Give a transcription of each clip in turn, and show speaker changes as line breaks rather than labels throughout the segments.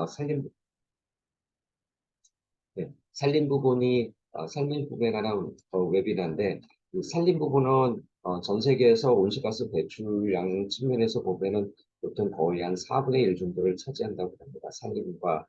살림, 네, 살림 부분이 살림 부분에 관한 웨비나인데 이 살림 부분은 전 세계에서 온실가스 배출량 측면에서 보면은 보통 거의 한 4분의 1 정도를 차지한다고 합니다. 살림과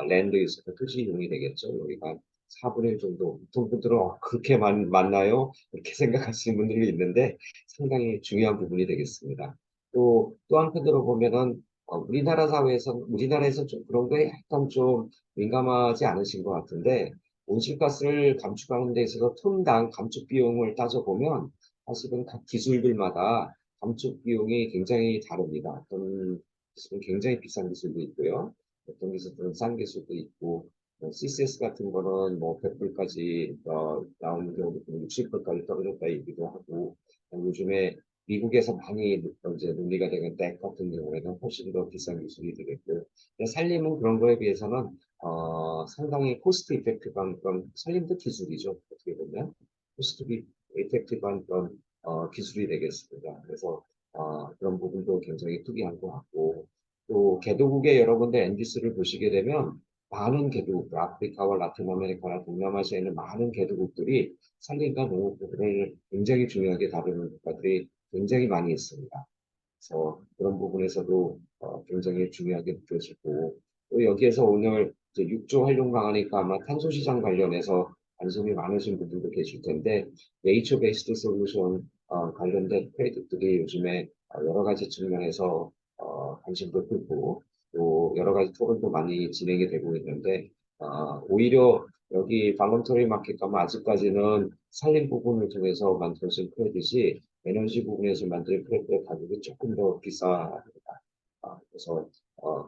랜드 유스가 토지 이용이 되겠죠. 여기가 4분의 1 정도. 보통 분들은 그렇게 많나요? 이렇게 생각하시는 분들이 있는데 상당히 중요한 부분이 되겠습니다. 또 한편으로 보면은 우리나라에서 좀 그런 거에 약간 좀 민감하지 않으신 것 같은데 온실가스를 감축하는 데 있어서 톤당 감축 비용을 따져보면 사실은 각 기술들마다 감축 비용이 굉장히 다릅니다. 어떤 기술은 굉장히 비싼 기술도 있고요. 어떤 기술은 싼 기술도 있고 CCS 같은 거는 뭐 100불까지 나오는 경우도 있고 60불까지 떨어졌다 얘기도 하고 요즘에 미국에서 많이 이제 논의가 되는 백 같은 경우에는 훨씬 더 비싼 기술이 되겠고요. 살림은 그런 거에 비해서는 상당히 코스트 이펙티브한 그런 살림도 기술이죠. 어떻게 보면 코스트 이펙티브한 그런 기술이 되겠습니다. 그래서 그런 부분도 굉장히 특이한 것 같고 또 개도국의 여러 군데 엔디스를 보시게 되면 많은 개도국, 아프리카와 라틴 아메리카나 동남아시아에 있는 많은 개도국들이 산림과 농업 부분을 굉장히 중요하게 다루는 국가들이 굉장히 많이 있습니다. 그래서 그런 부분에서도 굉장히 중요하게 느껴지고 또 여기에서 오늘 이제 6조 활용 방안이니까 아마 탄소 시장 관련해서 관심이 많으신 분들도 계실 텐데 네이처 베이스드 솔루션 관련된 프로젝트들이 요즘에 여러 가지 측면에서 관심도 크고 또 여러 가지 토론도 많이 진행이 되고 있는데 오히려 여기 발런터리 마켓 가면 아직까지는 산림 부분을 통해서 만들어진 크레딧이 에너지 부분에서 만든 크레딧의 가격이 조금 더 비쌉니다. 그래서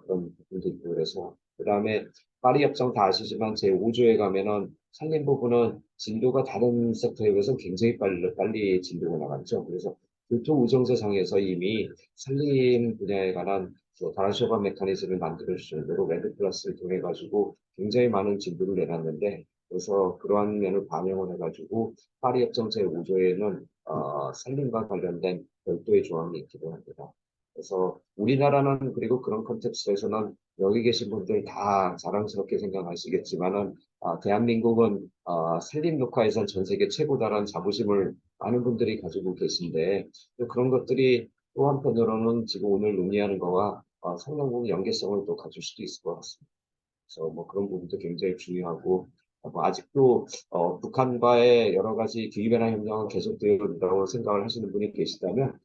그런 부분도 있고 그래서 그다음에 파리 협정 다 아시지만 제 5조에 가면은 산림 부분은 진도가 다른 섹터에 비해서 굉장히 빨리 진도가 나갔죠. 그래서 교통우정세상에서 이미 산림 분야에 관한 다라쇼바 메커니즘을 만들 줄 정도로 레드 플러스를 통해 가지고 굉장히 많은 진도를 내놨는데 그래서 그러한 면을 반영을 해가지고 파리 협정 제 5조에는 산림과 관련된 별도의 조항이 있기도 합니다. 그래서 우리나라는 그리고 그런 컨텍스트에서는 여기 계신 분들 다 자랑스럽게 생각하시겠지만은 대한민국은 산림 녹화에선 전 세계 최고다라는 자부심을 많은 분들이 가지고 계신데 또 그런 것들이 또 한편으로는 지금 오늘 논의하는 거와 상당히 연계성을 또 가질 수도 있을 것 같습니다. 그래서 뭐 그런 부분도 굉장히 중요하고 뭐 아직도 북한과의 여러 가지 기후변화 협력은 계속되어 있다고 생각을 하시는 분이 계시다면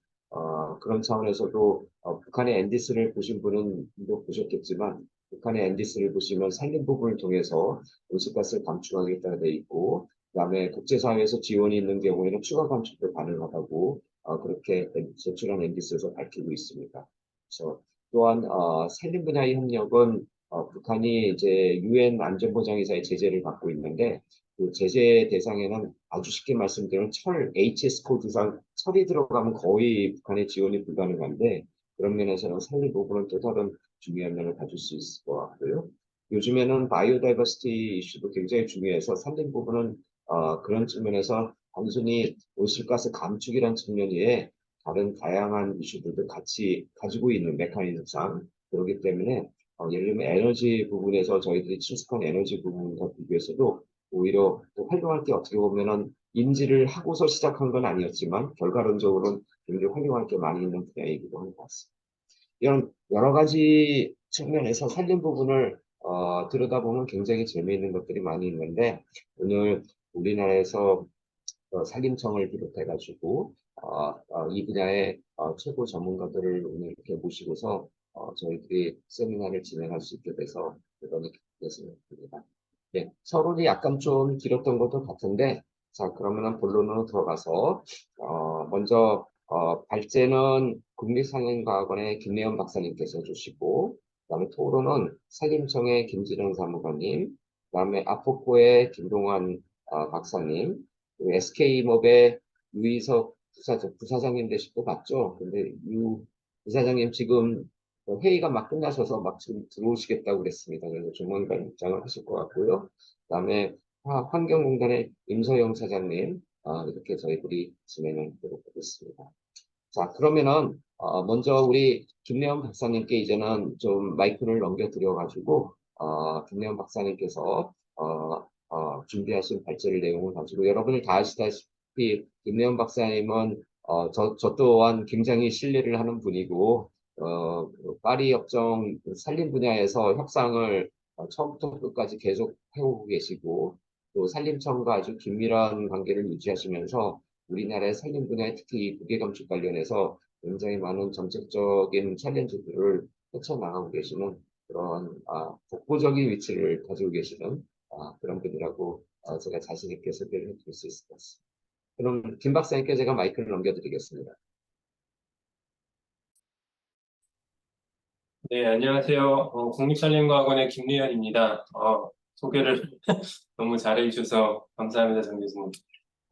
그런 차원에서도 북한의 앤디스를 보신 분은 또 보셨겠지만 북한의 앤디스를 보시면 산림 부분을 통해서 온실가스를 감축하겠다고 돼 있고 그다음에 국제사회에서 지원이 있는 경우에는 추가 감축도 가능하다고 그렇게 제출한 앤디스에서 밝히고 있습니다. 그래서 또한 산림 분야의 협력은 북한이 이제 유엔 안전보장이사의 제재를 받고 있는데 그 제재 대상에는 아주 쉽게 말씀드리면 HS 코드상 철이 들어가면 거의 북한의 지원이 불가능한데 그런 면에서는 산림 부분은 또 다른 중요한 면을 가질 수 있을 것 같고요. 요즘에는 바이오다이버시티 이슈도 굉장히 중요해서 산림 부분은 그런 측면에서 단순히 온실가스 감축이라는 측면 외에 다른 다양한 이슈들도 같이 가지고 있는 메커니즘상 그렇기 때문에 예를 들면 에너지 부분에서 저희들이 친숙한 에너지 부분과 비교해서도 오히려 또 활용할 게 어떻게 보면은 인지를 하고서 시작한 건 아니었지만 결과론적으로는 굉장히 활용할 게 많이 있는 분야이기도 한 것 같습니다. 이런 여러 가지 측면에서 살림 부분을 들여다보면 굉장히 재미있는 것들이 많이 있는데 오늘 우리나라에서 산림청을 비롯해가지고 이 분야의 최고 전문가들을 오늘 이렇게 모시고서 저희들이 세미나를 진행할 수 있게 돼서 대단히 기쁘습니다. 네, 서론이 약간 좀 길었던 것도 같은데 자 그러면은 본론으로 들어가서 먼저 발제는 국립산림과학원의 김래연 박사님께서 해주시고 그다음에 토론은 산림청의 김지령 사무관님 그다음에 아포코의 김동환 박사님 SK모의 유이석 부사장님 되실 것 같죠? 근데 유 부사장님 지금 회의가 막 끝나셔서 막 지금 들어오시겠다고 그랬습니다. 그래서 조만간 입장을 하실 것 같고요. 그다음에 환경공단의 임서영 사장님 이렇게 저희들이 진행을 하도록 하겠습니다. 자, 그러면은 먼저 우리 김래원 박사님께 이제는 좀 마이크를 넘겨드려가지고 김래원 박사님께서 준비하신 발제를 내용을 가지고 여러분이 다 아시다시피 김래원 박사님은 저 또한 굉장히 신뢰를 하는 분이고 파리 협정 산림 분야에서 협상을 처음부터 끝까지 계속 해오고 계시고 또 산림청과 아주 긴밀한 관계를 유지하시면서 우리나라의 산림 분야에 특히 이 무게감축 관련해서 굉장히 많은 정책적인 챌린지들을 헤쳐나가고 계시는 그런 독보적인 위치를 가지고 계시는 그런 분이라고 제가 자신 있게 소개를 해드릴 수 있을 것 같습니다. 그럼 김 박사님께 제가 마이크를 넘겨드리겠습니다.
네, 안녕하세요. 국립산림과학원의 김리현입니다. 소개를 너무 잘해주셔서 감사합니다, 정 교수님.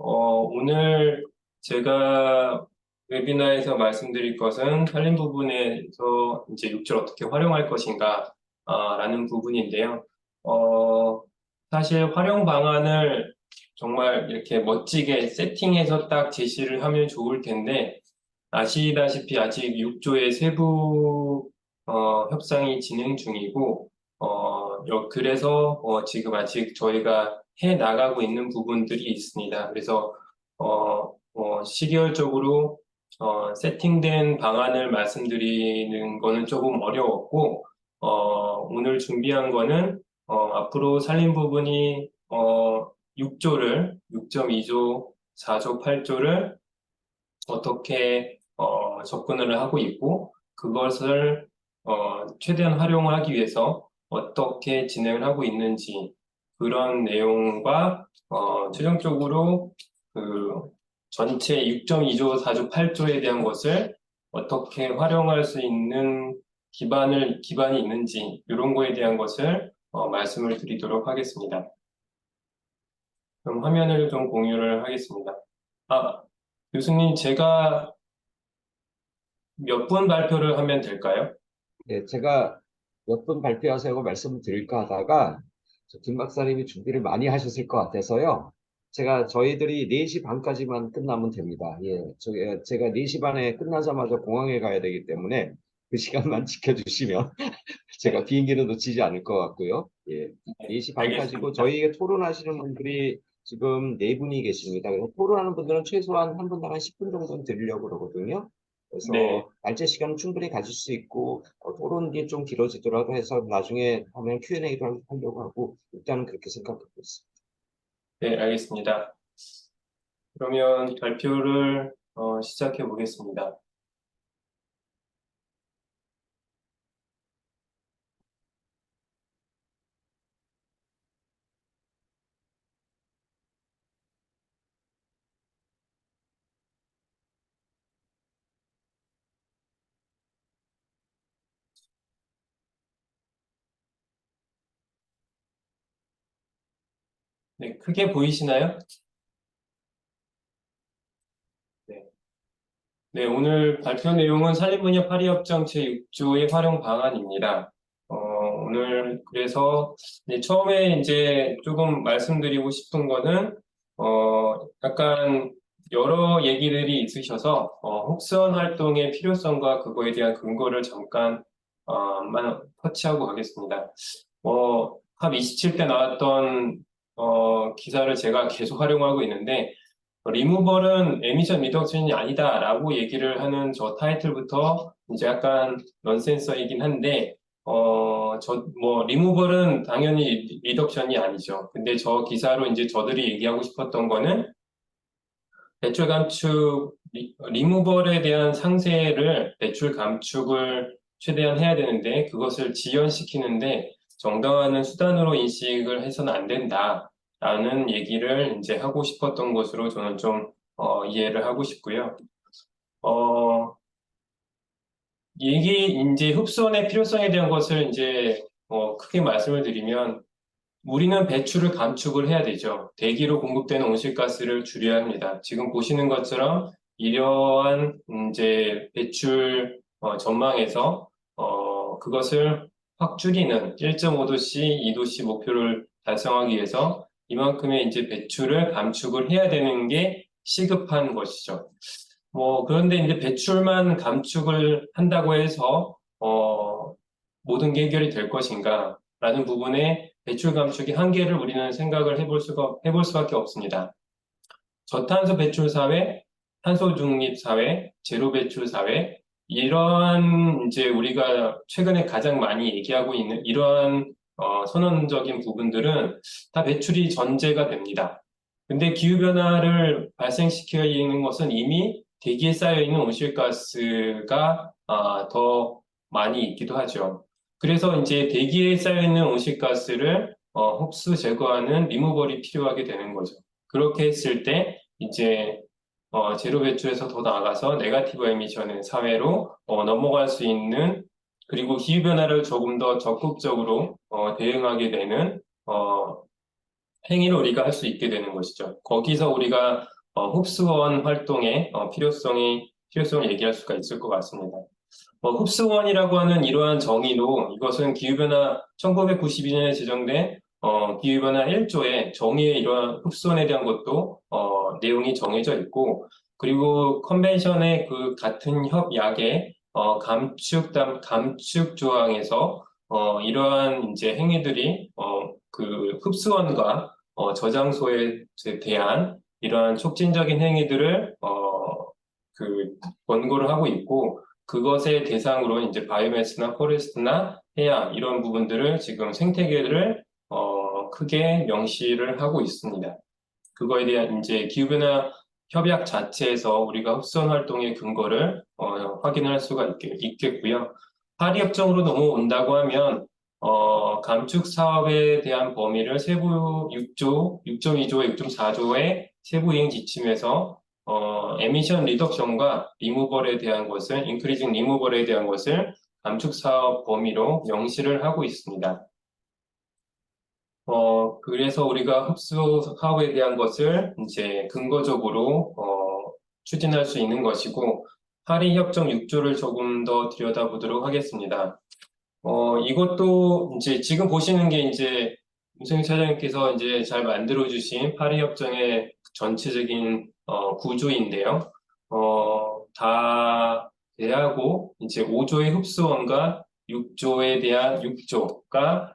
오늘 제가 웨비나에서 말씀드릴 것은 산림 부분에서 이제 육지를 어떻게 활용할 것인가, 라는 부분인데요. 사실 활용 방안을 정말 이렇게 멋지게 세팅해서 딱 제시를 하면 좋을 텐데, 아시다시피 아직 6조의 세부 협상이 진행 중이고, 그래서 지금 아직 저희가 해 나가고 있는 부분들이 있습니다. 그래서 시기열적으로 세팅된 방안을 말씀드리는 거는 조금 어려웠고, 오늘 준비한 거는 앞으로 살림 부분이 6조를 6.2조, 4조, 8조를 어떻게 접근을 하고 있고 그것을 최대한 활용하기 위해서 어떻게 진행을 하고 있는지 그런 내용과 최종적으로 그 전체 6.2조, 4조, 8조에 대한 것을 어떻게 활용할 수 있는 기반이 있는지 이런 거에 대한 것을 말씀을 드리도록 하겠습니다. 그럼 화면을 좀 공유를 하겠습니다. 교수님, 제가 몇 분 발표를 하면 될까요?
네, 제가 몇 분 발표하세요 말씀을 드릴까 하다가 김 박사님이 준비를 많이 하셨을 것 같아서요. 저희들이 4시 반까지만 끝나면 됩니다. 예, 제가 4시 반에 끝나자마자 공항에 가야 되기 때문에 그 시간만 지켜주시면 제가 비행기는 놓치지 않을 것 같고요. 예, 4시 반까지고
알겠습니다.
저희에게 토론하시는 분들이 지금 4분이 계십니다. 그래서 토론하는 분들은 최소한 한 분당 한 10분 정도는 드리려고 그러거든요.
네,
그래서 발제 시간은 충분히 가질 수 있고 토론이 좀 길어지더라도 해서 나중에 하면 Q&A도 하려고 하고 일단은 그렇게 생각하고 있습니다.
네, 알겠습니다. 그러면 발표를 시작해 보겠습니다. 네, 크게 보이시나요? 네. 네, 오늘 발표 내용은 산림분야 파리협정 제6조의 활용 방안입니다. 오늘 그래서 처음에 이제 조금 말씀드리고 싶은 거는 약간 여러 얘기들이 있으셔서 혹선 활동의 필요성과 그거에 대한 근거를 잠깐 터치하고 가겠습니다. 합 27 때 나왔던 기사를 제가 계속 활용하고 있는데 리무벌은 에미션 리덕션이 아니다라고 얘기를 하는 저 타이틀부터 이제 약간 넌센서이긴 한데 리무벌은 당연히 리덕션이 아니죠. 근데 저 기사로 이제 저들이 얘기하고 싶었던 거는 배출 감축, 리무벌에 대한 상세를 배출 감축을 최대한 해야 되는데 그것을 지연시키는데 정당화하는 수단으로 인식을 해서는 안 된다라는 얘기를 이제 하고 싶었던 것으로 저는 좀 이해를 하고 싶고요. 이제 흡수원의 필요성에 대한 것을 이제 크게 말씀을 드리면 우리는 배출을 감축을 해야 되죠. 대기로 공급되는 온실가스를 줄여야 합니다. 지금 보시는 것처럼 이러한 이제 배출 전망에서 그것을 확 줄이는 1.5도씨, 2도씨 목표를 달성하기 위해서 이만큼의 이제 배출을 감축을 해야 되는 게 시급한 것이죠. 그런데 이제 배출만 감축을 한다고 해서, 모든 게 해결이 될 것인가? 라는 부분에 배출 감축의 한계를 우리는 생각을 해볼 수밖에 없습니다. 저탄소 배출 사회, 탄소 중립 사회, 제로 배출 사회, 이러한 이제 우리가 최근에 가장 많이 얘기하고 있는 이러한 선언적인 부분들은 다 배출이 전제가 됩니다. 근데 기후변화를 발생시키는 것은 이미 대기에 쌓여있는 온실가스가 더 많이 있기도 하죠. 그래서 이제 대기에 쌓여있는 온실가스를 흡수 제거하는 리무벌이 필요하게 되는 거죠. 그렇게 했을 때 이제 제로 배출에서 더 나아가서 네거티브 에미션의 사회로 넘어갈 수 있는, 그리고 기후변화를 조금 더 적극적으로 대응하게 되는 행위를 우리가 할 수 있게 되는 것이죠. 거기서 우리가 흡수원 활동의 필요성을 얘기할 수가 있을 것 같습니다. 흡수원이라고 하는 이러한 정의도, 이것은 기후변화 1992년에 제정된 기후변화 1조의 정의의 이러한 흡수원에 대한 것도 내용이 정해져 있고, 그리고 컨벤션의 그 같은 협약의 감축 조항에서 이러한 이제 행위들이 그 흡수원과 저장소에 대한 이러한 촉진적인 행위들을 그 권고를 하고 있고, 그것의 대상으로 이제 바이오매스나 포레스트나 해양 이런 부분들을 지금 생태계를 크게 명시를 하고 있습니다. 그거에 대한 이제 기후변화 협약 자체에서 우리가 흡수원 활동의 근거를 확인할 수가 있겠고요. 파리 협정으로 넘어온다고 하면 감축 사업에 대한 범위를 세부 6조, 6.2조와 6.4조의 세부 이행 지침에서 에미션 리덕션과 리무벌에 대한 것을, 인크리징 리무벌에 대한 것을 감축 사업 범위로 명시를 하고 있습니다. 그래서 우리가 흡수 사업에 대한 것을 이제 근거적으로 추진할 수 있는 것이고, 파리 협정 6조를 조금 더 들여다보도록 하겠습니다. 이것도 이제 지금 보시는 게 이제 윤석열 차장님께서 이제 잘 만들어주신 파리 협정의 전체적인 구조인데요. 다 대하고 이제 5조의 흡수원과 6조에 대한 6조가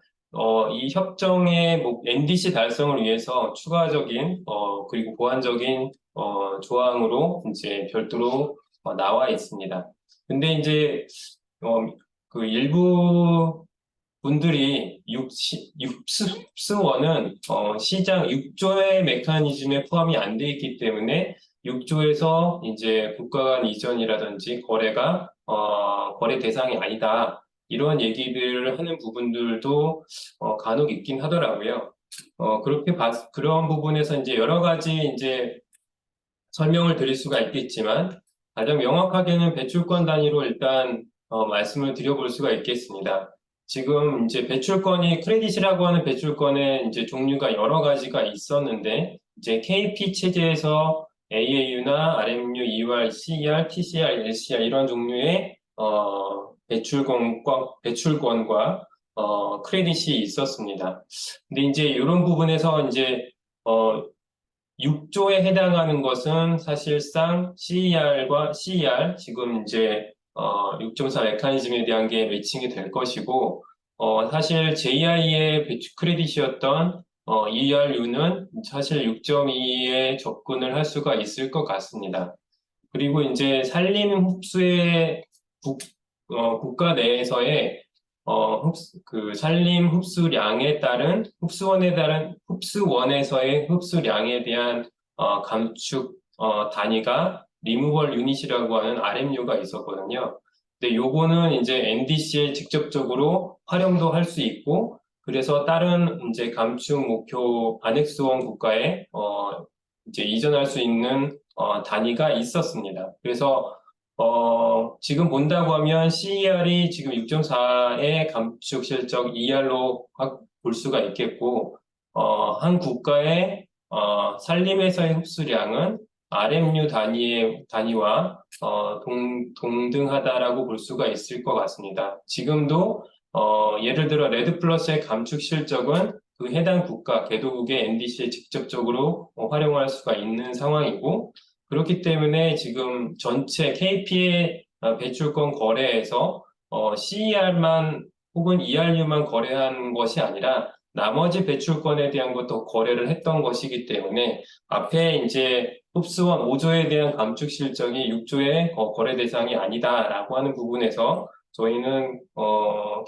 이 협정의 NDC 달성을 위해서 추가적인 그리고 보완적인 조항으로 이제 별도로 나와 있습니다. 근데 이제 그 일부 분들이 흡수원은 시장 6조의 메커니즘에 포함이 안 돼 있기 때문에 6조에서 이제 국가 간 이전이라든지 거래가 거래 대상이 아니다, 이런 얘기들을 하는 부분들도 간혹 있긴 하더라고요. 그런 부분에서 이제 여러 가지 이제 설명을 드릴 수가 있겠지만, 가장 명확하게는 배출권 단위로 일단 말씀을 드려볼 수가 있겠습니다. 지금 이제 배출권이 크레딧이라고 하는 배출권의 이제 종류가 여러 가지가 있었는데, 이제 KP 체제에서 AAU나 RMU, EUR, CER, TCR, LCR 이런 종류의 배출권과 크레딧이 있었습니다. 근데 이제 이런 부분에서 이제 6조에 해당하는 것은 사실상 CER과 CER, 지금 이제 6.4 메커니즘에 대한 게 매칭이 될 것이고, 사실 JI의 배출 크레딧이었던 ERU는 사실 6.2에 접근을 할 수가 있을 것 같습니다. 그리고 이제 산림 흡수의 국가 내에서의 그 산림 흡수량에 따른 흡수원에서의 흡수량에 대한 감축 단위가 리무벌 유닛이라고 하는 RMU가 있었거든요. 근데 요거는 이제 NDC에 직접적으로 활용도 할 수 있고, 그래서 다른 이제 감축 목표 안핵수원 국가에 이제 이전할 수 있는 단위가 있었습니다. 그래서 지금 본다고 하면 CER이 지금 6.4의 감축 실적 ER로 볼 수가 있겠고, 한 국가의 산림에서의 흡수량은 RMU 단위와 동등하다라고 볼 수가 있을 것 같습니다. 지금도 예를 들어 레드 플러스의 감축 실적은 그 해당 국가 개도국의 NDC에 직접적으로 활용할 수가 있는 상황이고, 그렇기 때문에 지금 전체 KP의 배출권 거래에서 CER만 혹은 ERU만 거래한 것이 아니라 나머지 배출권에 대한 것도 거래를 했던 것이기 때문에 앞에 이제 흡수원 5조에 대한 감축 실적이 6조의 거래 대상이 아니다라고 하는 부분에서 저희는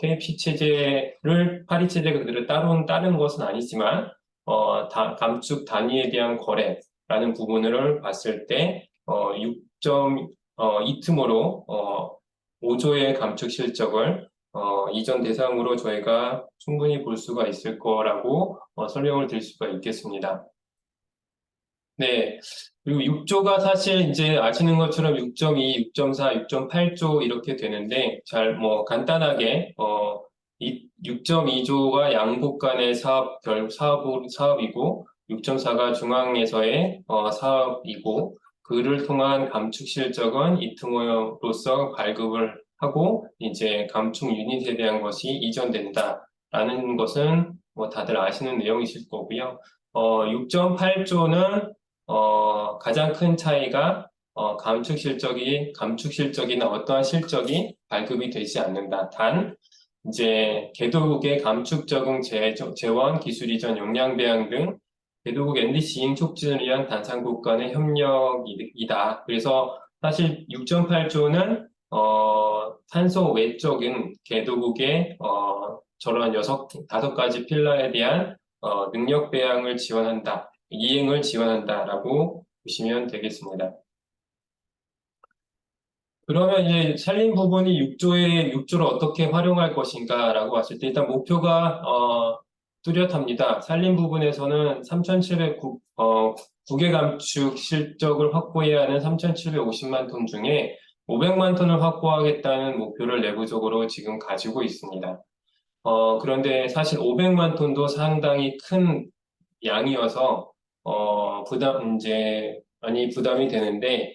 KP 체제를 파리 체제가 그대로 따른 것은 아니지만 감축 단위에 대한 거래라는 부분을 봤을 때 6.2틈으로 5조의 감축 실적을 이전 대상으로 저희가 충분히 볼 수가 있을 거라고 설명을 드릴 수가 있겠습니다. 네. 그리고 6조가 사실 이제 아시는 것처럼 6.2, 6.4, 6.8조 이렇게 되는데 간단하게 이 6.2조가 양국 간의 사업이고 6.4가 중앙에서의 사업이고 그를 통한 감축 실적은 이트모로서 발급을 하고 이제 감축 유닛에 대한 것이 이전된다라는 것은 다들 아시는 내용이실 거고요. 6.8조는 가장 큰 차이가 감축 실적이나 어떠한 실적이 발급이 되지 않는다. 단 이제 개도국의 감축 적응 재원 기술 이전 역량 배양 등 개도국 NDC 이행 촉진을 위한 단상국 간의 협력이다. 그래서 사실 6.8조는 탄소 외적인 개도국의 저런 5가지 필러에 대한 능력 배양을 지원한다. 이행을 지원한다라고 보시면 되겠습니다. 그러면 이제 살림 부분이 6조를 어떻게 활용할 것인가라고 봤을 때 일단 목표가 뚜렷합니다. 살림 부분에서는 3,709개 감축 실적을 확보해야 하는 3,750만 톤 중에 500만 톤을 확보하겠다는 목표를 내부적으로 지금 가지고 있습니다. 그런데 사실 500만 톤도 상당히 큰 양이어서 많이 부담이 되는데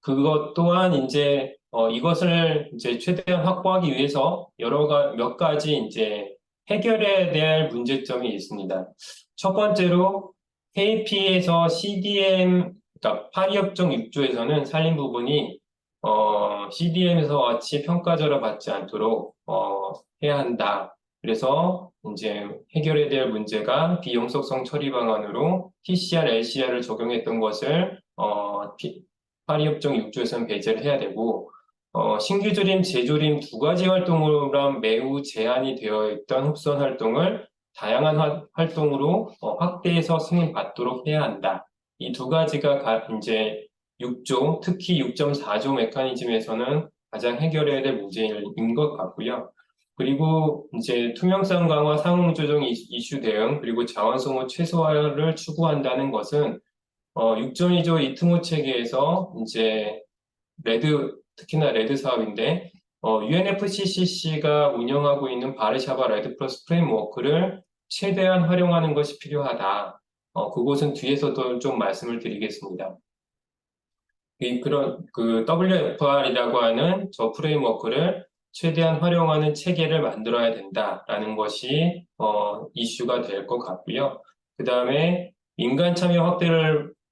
그것 또한 이제 이것을 이제 최대한 확보하기 위해서 몇 가지 이제 해결해야 될 문제점이 있습니다. 첫 번째로 KP에서 CDM, 그러니까 파리협정 6조에서는 살림 부분이 CDM에서 같이 평가절하 받지 않도록 해야 한다. 그래서 이제 해결해야 될 문제가 비용속성 처리 방안으로 TCR, LCR을 적용했던 것을 파리협정 6조에서는 배제를 해야 되고 신규 조림, 재조림 2가지 활동으로 매우 제한이 되어 있던 흡수원 활동을 다양한 활동으로 확대해서 승인받도록 해야 한다. 이 2가지가 이제 6조, 특히 6.4조 메커니즘에서는 가장 해결해야 될 문제인 것 같고요. 그리고 이제 투명성 강화, 상응 조정 이슈 대응, 그리고 자원 소모 최소화를 추구한다는 것은 6.2조 이트모 체계에서 이제 특히나 레드 사업인데 UNFCCC가 운영하고 있는 바르샤바 레드 플러스 프레임워크를 최대한 활용하는 것이 필요하다. 그것은 뒤에서도 좀 말씀을 드리겠습니다. 그런 WFR이라고 하는 저 프레임워크를 최대한 활용하는 체계를 만들어야 된다라는 것이 이슈가 될 것 같고요. 그 다음에 민간 참여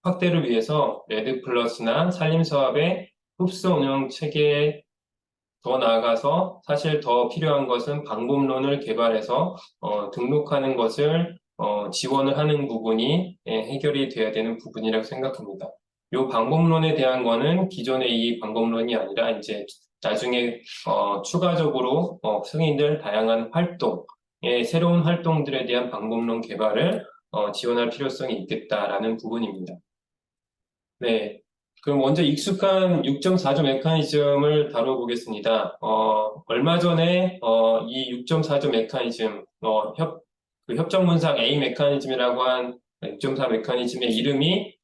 확대를 위해서 레드 플러스나 산림 사업의 흡수 운영 체계에 더 나아가서 사실 더 필요한 것은 방법론을 개발해서 등록하는 것을 지원을 하는 부분이 해결이 돼야 되는 부분이라고 생각합니다. 이 방법론에 대한 거는 기존의 이 방법론이 아니라 이제 나중에 추가적으로 승인될 다양한 새로운 활동들에 대한 방법론 개발을 지원할 필요성이 있겠다라는 부분입니다. 네. 그럼 먼저 익숙한 6.4조 메커니즘을 다뤄보겠습니다. 얼마 전에 이 6.4조 메커니즘, 협정문상 A 메커니즘이라고 한 6.4 메커니즘의 이름이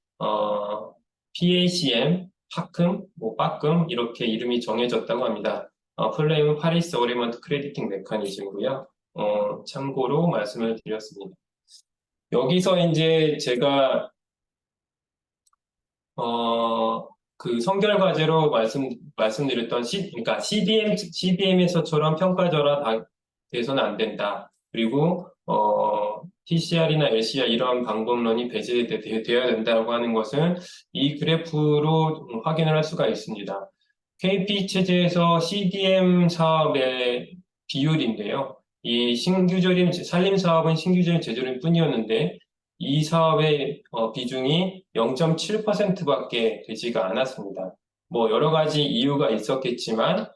PACM, 파큼, 빠끔 이렇게 이름이 정해졌다고 합니다. 플레임은 파리스 어그리먼트 크레디팅 메커니즘이고요. 참고로 말씀을 드렸습니다. 여기서 이제 제가 그 선결 과제로 말씀드렸던 그러니까 CDM에서처럼 평가절하 돼서는 안 된다. 그리고 TCR이나 LCR 이러한 방법론이 배제되어야 된다고 하는 것은 이 그래프로 확인을 할 수가 있습니다. KP 체제에서 CDM 사업의 비율인데요. 이 신규조림 산림 사업은 신규조림 재조림 뿐이었는데 이 사업의 비중이 0.7%밖에 되지가 않았습니다. 뭐 여러 가지 이유가 있었겠지만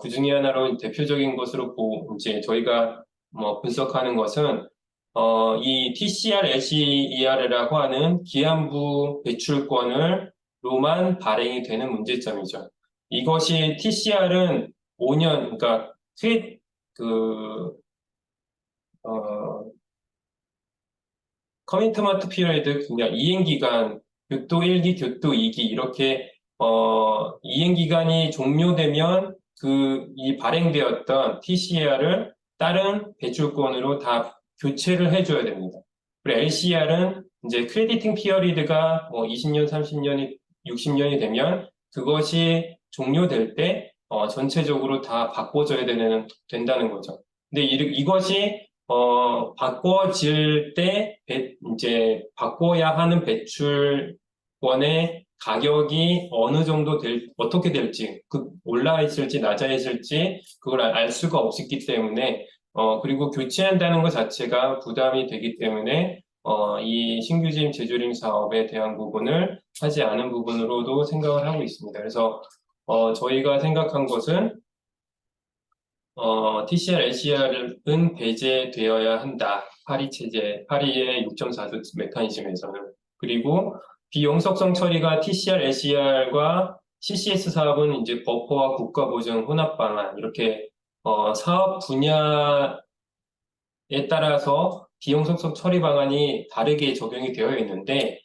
그 중에 하나로 대표적인 것으로 이제 저희가 뭐 분석하는 것은 이 TCR, LCER이라고 하는 기한부 배출권을로만 발행이 되는 문제점이죠. 이것이 TCR은 5년, 그러니까 그 커미트먼트 피리어드, 그냥 이행기간, 교토 1기, 교토 2기 이렇게 이행기간이 종료되면 이 발행되었던 TCR을 다른 배출권으로 다 교체를 해줘야 됩니다. 그리고 LCR은 이제 크레디팅 피어리드가 뭐 20년, 30년이, 60년이 되면 그것이 종료될 때 전체적으로 다 바꿔줘야 된다는 거죠. 근데 이것이 바꿔질 때 이제 바꿔야 하는 배출권의 가격이 어느 정도 어떻게 될지, 올라 있을지 낮아 있을지 그걸 알 수가 없었기 때문에 그리고 교체한다는 것 자체가 부담이 되기 때문에 이 신규짐 재조림 사업에 대한 부분을 하지 않은 부분으로도 생각을 하고 있습니다. 그래서 저희가 생각한 것은 TCR, LCR은 배제되어야 한다. 파리 체제, 파리의 6.4조 메커니즘에서는. 그리고 비용속성 처리가 TCR, LCR과 CCS 사업은 이제 버퍼와 국가 보증 혼합 방안, 이렇게, 사업 분야에 따라서 비용속성 처리 방안이 다르게 적용이 되어 있는데,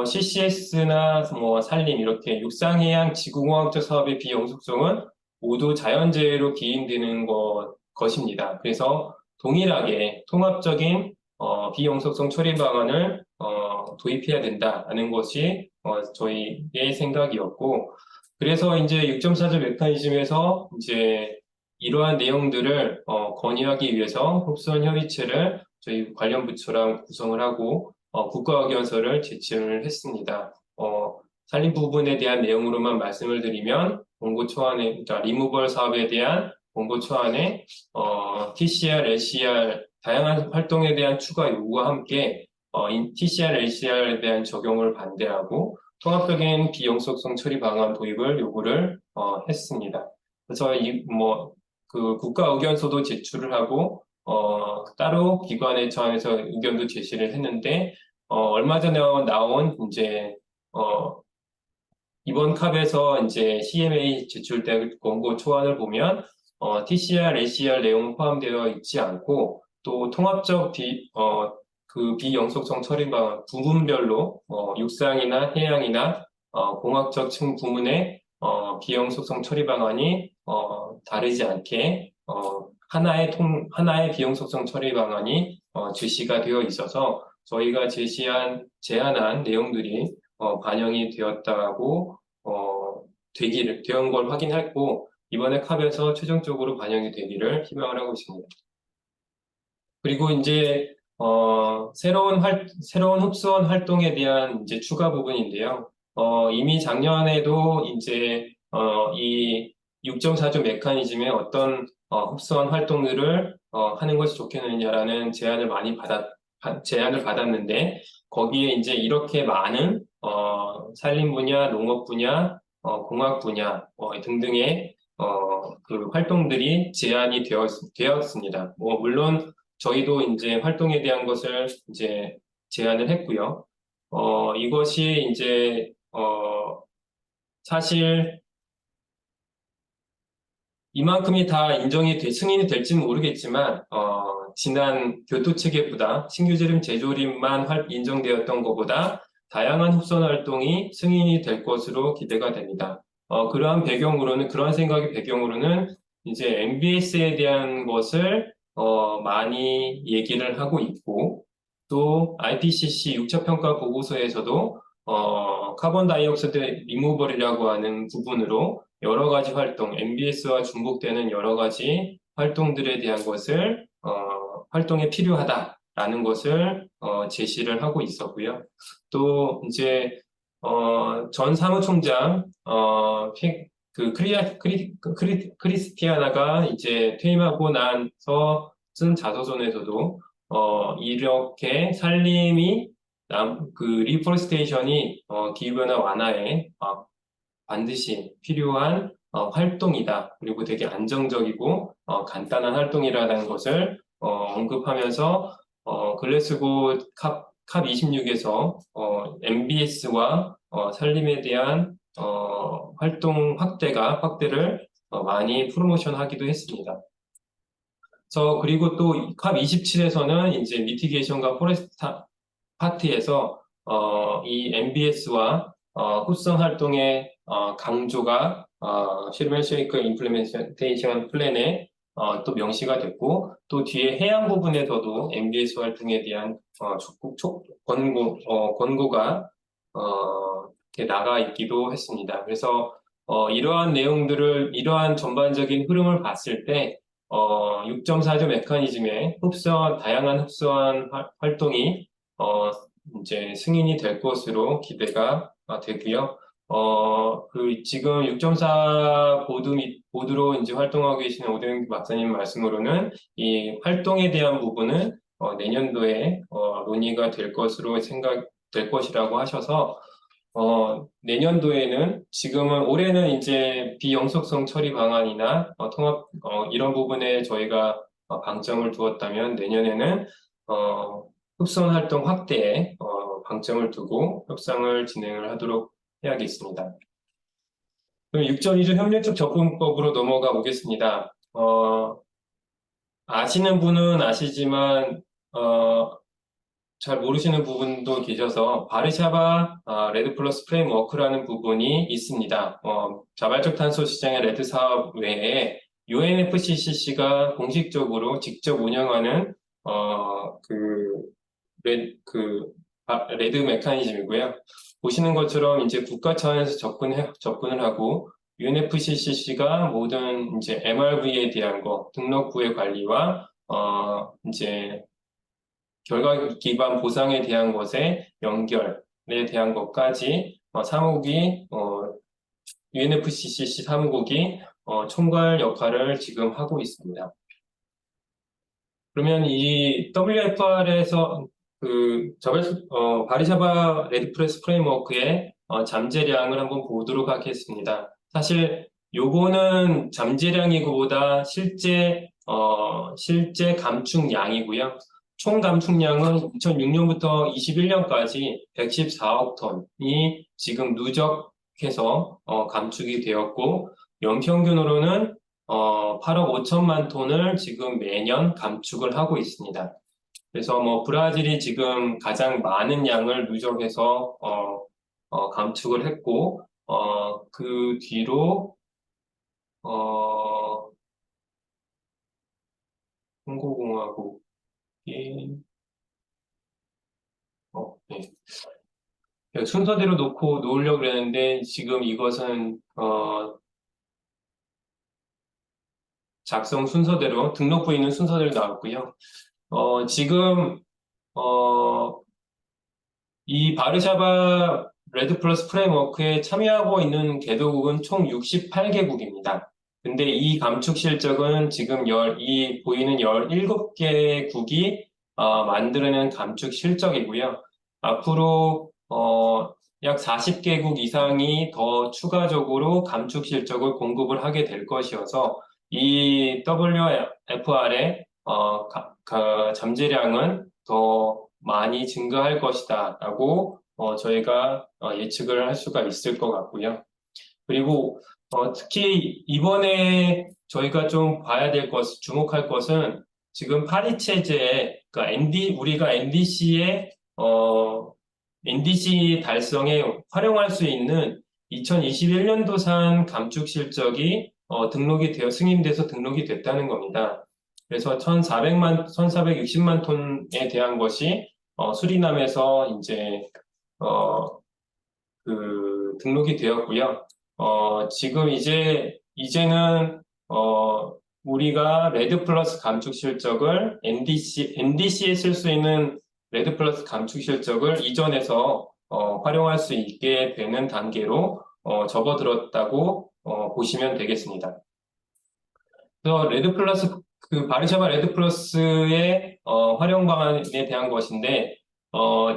CCS나 산림, 이렇게 육상해양 지구공학적 사업의 비용속성은 모두 자연재해로 기인되는 것입니다. 그래서 동일하게 통합적인 비용속성 처리 방안을 도입해야 된다는 것이 저희의 생각이었고, 그래서 이제 6.4조 메커니즘에서 이제 이러한 내용들을 건의하기 위해서 흡수원 협의체를 저희 관련 부처랑 구성을 하고 국가의견서를 제출을 했습니다. 산림 부분에 대한 내용으로만 말씀을 드리면 공고 초안에, 그러니까 리무벌 사업에 대한 공고 초안에 TCR, LCR 다양한 활동에 대한 추가 요구와 함께 TCR, LCR에 대한 적용을 반대하고 통합적인 비용속성 처리 방안 도입을 요구를 했습니다. 그래서 그 국가 의견서도 제출을 하고 따로 기관의 차원에서 의견도 제시를 했는데 얼마 전에 나온 이제 이번 cap에서 이제 CMA 제출된 권고 초안을 보면 TCR, LCR 내용 포함되어 있지 않고 또 통합적 그 비영속성 처리 방안 부문별로 육상이나 해양이나 공학적 부문의 비영속성 처리 방안이 다르지 않게 하나의 비용속성 처리 방안이 제시가 되어 있어서 저희가 제안한 내용들이 반영이 되었다고 된 걸 확인했고 이번에 캡에서 최종적으로 반영이 되기를 희망을 하고 있습니다. 그리고 이제 새로운 흡수원 활동에 대한 이제 추가 부분인데요. 이미 작년에도 이제 이 6.4조 메커니즘의 어떤 흡수원 활동들을 하는 것이 좋겠느냐라는 제안을 받았는데 거기에 이제 이렇게 많은 산림 분야, 농업 분야, 공학 분야 등등의 그 활동들이 제안이 되었습니다. 물론 저희도 이제 활동에 대한 것을 이제 제안을 했고요. 이것이 이제 사실 이만큼이 다 승인이 될지는 모르겠지만 지난 교토체계보다 신규조림 재조림만 인정되었던 것보다 다양한 흡수원 활동이 승인이 될 것으로 기대가 됩니다. 그러한 생각의 배경으로는 이제 MBS에 대한 것을 많이 얘기를 하고 있고 또 IPCC 6차 평가 보고서에서도 카본 다이옥사이드 리무벌이라고 하는 부분으로 여러 가지 활동, MBS와 중복되는 여러 가지 활동들에 대한 것을 활동에 필요하다라는 것을 제시를 하고 있었고요. 또 이제 전 사무총장 크리스티아나가 이제 퇴임하고 나서 쓴 자서전에서도 이렇게 산림이 리포레스테이션이 기후변화 완화에 반드시 필요한 활동이다. 그리고 되게 안정적이고 간단한 활동이라는 것을 언급하면서 글래스고 캅 26에서 MBS와 산림에 대한 활동 확대를 많이 프로모션하기도 했습니다. 그리고 또 캅 27에서는 이제 미티게이션과 포레스트 파트에서 이 MBS와 흡성 활동의 강조가 실벤 쉐이크 임플리멘테이션 플랜에 또 명시가 됐고, 또 뒤에 해양 부분에서도 MBS 활동에 대한 권고가 이렇게 나가 있기도 했습니다. 그래서 이러한 내용들을, 이러한 전반적인 흐름을 봤을 때 6.4조 메커니즘의 다양한 흡수한 활동이 이제 승인이 될 것으로 기대가 되고요. 지금 6.4 보드로 이제 활동하고 계시는 오대영 박사님 말씀으로는 이 활동에 대한 부분은 내년도에 논의가 될 것이라고 하셔서 내년도에는 올해는 이제 비영속성 처리 방안이나 통합 이런 부분에 저희가 방점을 두었다면 내년에는 흡선 활동 확대에 방점을 두고 협상을 진행을 하도록 해야겠습니다. 그럼 6.2조 협력적 접근법으로 넘어가 보겠습니다. 아시는 분은 아시지만 잘 모르시는 부분도 계셔서 바르샤바 레드 플러스 프레임워크라는 부분이 있습니다. 자발적 탄소 시장의 레드 사업 외에 UNFCCC가 공식적으로 직접 운영하는 레드 메커니즘이고요. 보시는 것처럼 이제 국가 차원에서 접근을 하고 UNFCCC가 모든 이제 MRV에 대한 등록부의 관리와 이제 결과 기반 보상에 대한 것에 연결에 대한 것까지 UNFCCC 사무국이 총괄 역할을 지금 하고 있습니다. 그러면 이 WFR에서 바르샤바 레드프레스 프레임워크의 잠재량을 한번 보도록 하겠습니다. 사실 요거는 잠재량이고보다 실제 감축량이고요. 총 감축량은 2006년부터 21년까지 114억 톤이 지금 누적해서 감축이 되었고, 연평균으로는 8억 5천만 톤을 지금 매년 감축을 하고 있습니다. 그래서 브라질이 지금 가장 많은 양을 누적해서 감축을 했고, 그 뒤로 콩고공화국이 네. 순서대로 놓으려고 그랬는데 지금 이것은 작성 순서대로 등록부에 있는 순서대로 나왔고요. 지금 이 바르샤바 레드 플러스 프레임워크에 참여하고 있는 개도국은 총 68개국입니다. 근데 이 감축 실적은 지금 보이는 17개국이 만들어낸 감축 실적이고요. 앞으로 약 40개국 이상이 더 추가적으로 감축 실적을 공급을 하게 될 것이어서 이 WFR의 잠재량은 더 많이 증가할 것이다 라고 저희가 예측을 할 수가 있을 것 같고요. 그리고 특히 이번에 저희가 좀 주목할 것은 지금 파리 체제에 우리가 NDC 달성에 활용할 수 있는 2021년도산 감축 실적이 승인돼서 등록이 됐다는 겁니다. 그래서 1,460만 톤에 대한 것이 수리남에서 이제 등록이 되었고요. 지금 이제는 우리가 레드 플러스 감축 실적을 NDC에 쓸 수 있는 레드 플러스 감축 실적을 이전해서 활용할 수 있게 되는 단계로 접어들었다고 보시면 되겠습니다. 그래서 레드 플러스 바르샤바 레드 플러스의 활용 방안에 대한 것인데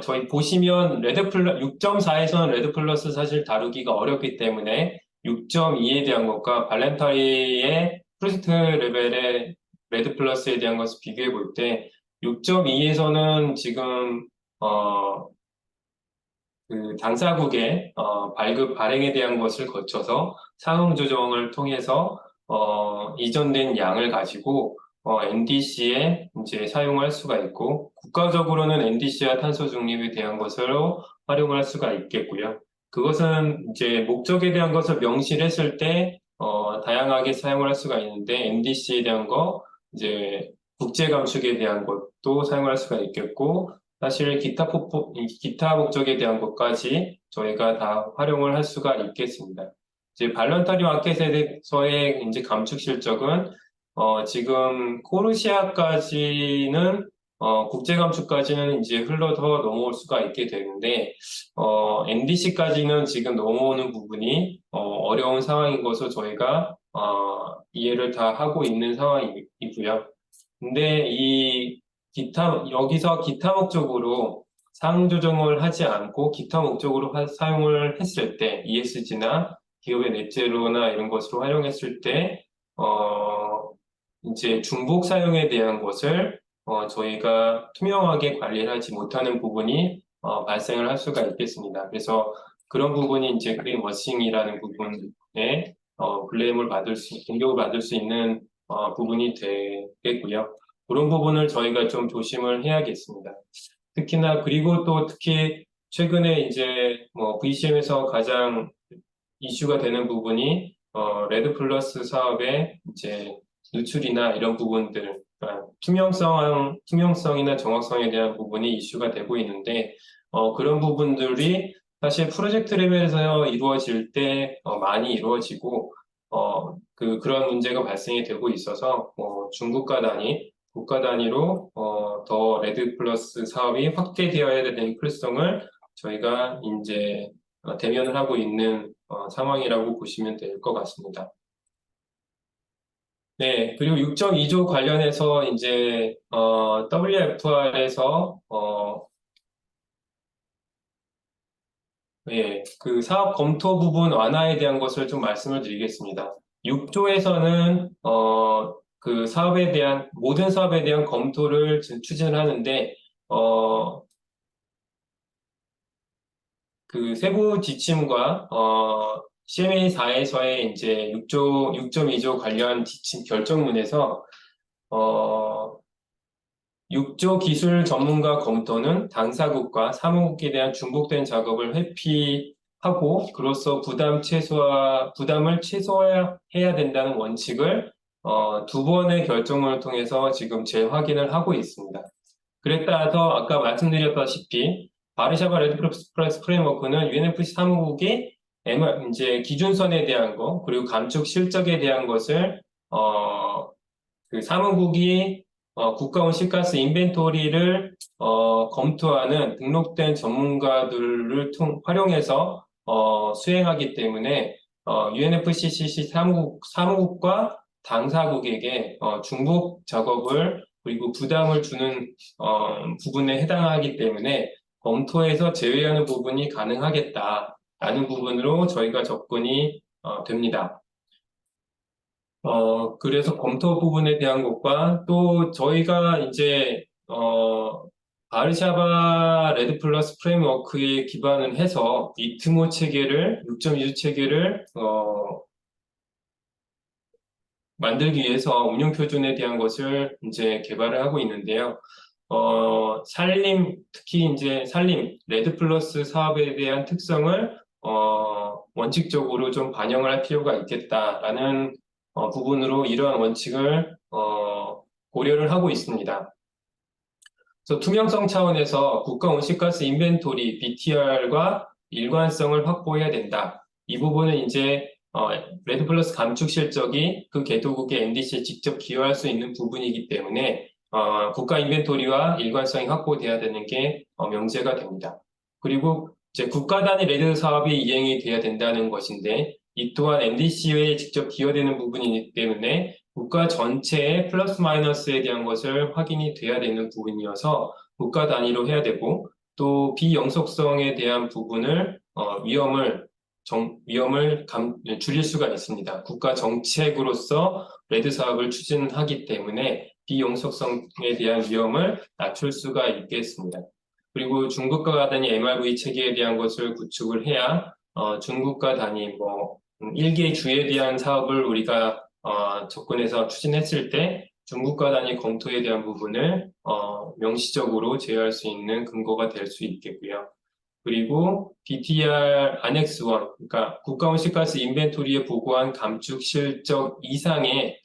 저희 보시면 6.4에서는 레드 플러스 사실 다루기가 어렵기 때문에 6.2에 대한 것과 발렌타리의 프로젝트 레벨의 레드 플러스에 대한 것을 비교해 볼 때 6.2에서는 지금 그 당사국의 발급 발행에 대한 것을 거쳐서 상응 조정을 통해서 이전된 양을 가지고 NDC에 이제 사용할 수가 있고 국가적으로는 NDC와 탄소 중립에 대한 것으로 활용할 수가 있겠고요. 그것은 이제 목적에 대한 것을 명시했을 때 다양하게 사용을 할 수가 있는데 NDC에 대한 거 이제 국제 감축에 대한 것도 사용할 수가 있겠고 사실 기타 목적에 대한 것까지 저희가 다 활용을 할 수가 있겠습니다. 이제 발런타리 마켓에서의 이제 감축 실적은 지금 코르시아까지는 국제 감축까지는 이제 흘러 더 넘어올 수가 있게 되는데 NDC까지는 지금 넘어오는 부분이 어려운 상황인 것을 저희가 이해를 다 하고 있는 상황이고요. 근데 여기서 기타 목적으로 상응 조정을 하지 않고 기타 목적으로 사용을 했을 때 ESG나 기업의 넷제로나 이런 것으로 활용했을 때 이제 중복 사용에 대한 것을 저희가 투명하게 관리를 하지 못하는 부분이 발생을 할 수가 있겠습니다. 그래서 그런 부분이 이제 그린워싱이라는 부분에 공격을 받을 수 있는 부분이 되겠고요. 그런 부분을 저희가 좀 조심을 해야겠습니다. 특히나 그리고 또 특히 최근에 이제 VCM에서 가장 이슈가 되는 부분이 레드 플러스 사업의 이제 누출이나 이런 부분들, 그러니까 투명성이나 정확성에 대한 부분이 이슈가 되고 있는데 그런 부분들이 사실 프로젝트 레벨에서 이루어질 때 많이 이루어지고 그런 문제가 발생이 되고 있어서 국가 단위로 더 레드 플러스 사업이 확대되어야 되는 필요성을 저희가 이제 대면을 하고 있는 상황이라고 보시면 될 것 같습니다. 네, 그리고 6.2조 관련해서 이제 WFR에서 예, 그 사업 검토 부분 완화에 대한 것을 좀 말씀을 드리겠습니다. 6조에서는 그 모든 사업에 대한 검토를 추진을 하는데 그 세부 지침과 CMA4에서의 이제 6.2조 관련 지침 결정문에서 6조 기술 전문가 검토는 당사국과 사무국에 대한 중복된 작업을 회피하고 그로써 부담을 최소화해야 된다는 원칙을 두 번의 결정문을 통해서 지금 재확인을 하고 있습니다. 그에 따라서 아까 말씀드렸다시피 바르샤바 레드 플러스 프레임워크는 UNFC 사무국이 이제 기준선에 대한 거 그리고 감축 실적에 대한 것을 그 사무국이 국가 온실가스 인벤토리를 검토하는 등록된 전문가들을 활용해서 수행하기 때문에 UNFCCC 사무국과 당사국에게 중복 작업을 그리고 부담을 주는 부분에 해당하기 때문에 검토에서 제외하는 부분이 가능하겠다라는 부분으로 저희가 접근이 됩니다. 그래서 검토 부분에 대한 것과 또 저희가 이제 바르샤바 레드 플러스 프레임워크에 기반을 해서 이트모 체계를 6.2조 체계를 만들기 위해서 운영 표준에 대한 것을 이제 개발을 하고 있는데요. 특히 이제 레드 플러스 사업에 대한 특성을 원칙적으로 좀 반영을 할 필요가 있겠다라는 부분으로 이러한 원칙을 고려를 하고 있습니다. 그래서 투명성 차원에서 국가 온실가스 인벤토리 BTR과 일관성을 확보해야 된다. 이 부분은 이제 레드 플러스 감축 실적이 그 개도국의 NDC에 직접 기여할 수 있는 부분이기 때문에 국가 인벤토리와 일관성이 확보돼야 되는 게 명제가 됩니다. 그리고 이제 국가 단위 레드 사업이 이행이 돼야 된다는 것인데 이 또한 NDC에 직접 기여되는 부분이기 때문에 국가 전체의 플러스 마이너스에 대한 것을 확인이 돼야 되는 부분이어서 국가 단위로 해야 되고 또 비영속성에 대한 부분을 위험을 줄일 수가 있습니다. 국가 정책으로서 레드 사업을 추진하기 때문에 비용속성에 대한 위험을 낮출 수가 있겠습니다. 그리고 중국가 단위 MRV 체계에 대한 것을 구축을 해야 중국가 단위 1개 주에 대한 사업을 우리가 접근해서 추진했을 때 중국가 단위 검토에 대한 부분을 명시적으로 제어할 수 있는 근거가 될 수 있겠고요. 그리고 BTR 안엑스 1, 그러니까 국가온실가스 인벤토리에 보고한 감축 실적 이상의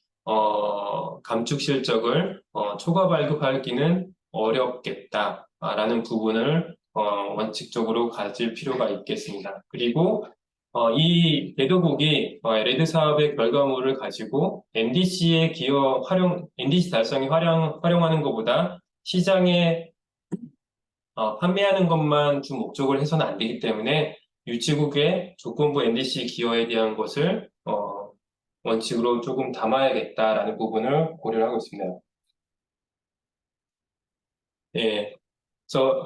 감축 실적을 초과 발급하기는 어렵겠다라는 부분을 원칙적으로 가질 필요가 있겠습니다. 그리고 이 개도국이 레드 사업의 결과물을 가지고 NDC의 NDC 달성에 활용하는 것보다 시장에 판매하는 것만 주 목적으로 해서는 안 되기 때문에 유치국의 조건부 NDC 기여에 대한 것을 원칙으로 조금 담아야겠다라는 부분을 고려를 하고 있습니다. 예, 그래서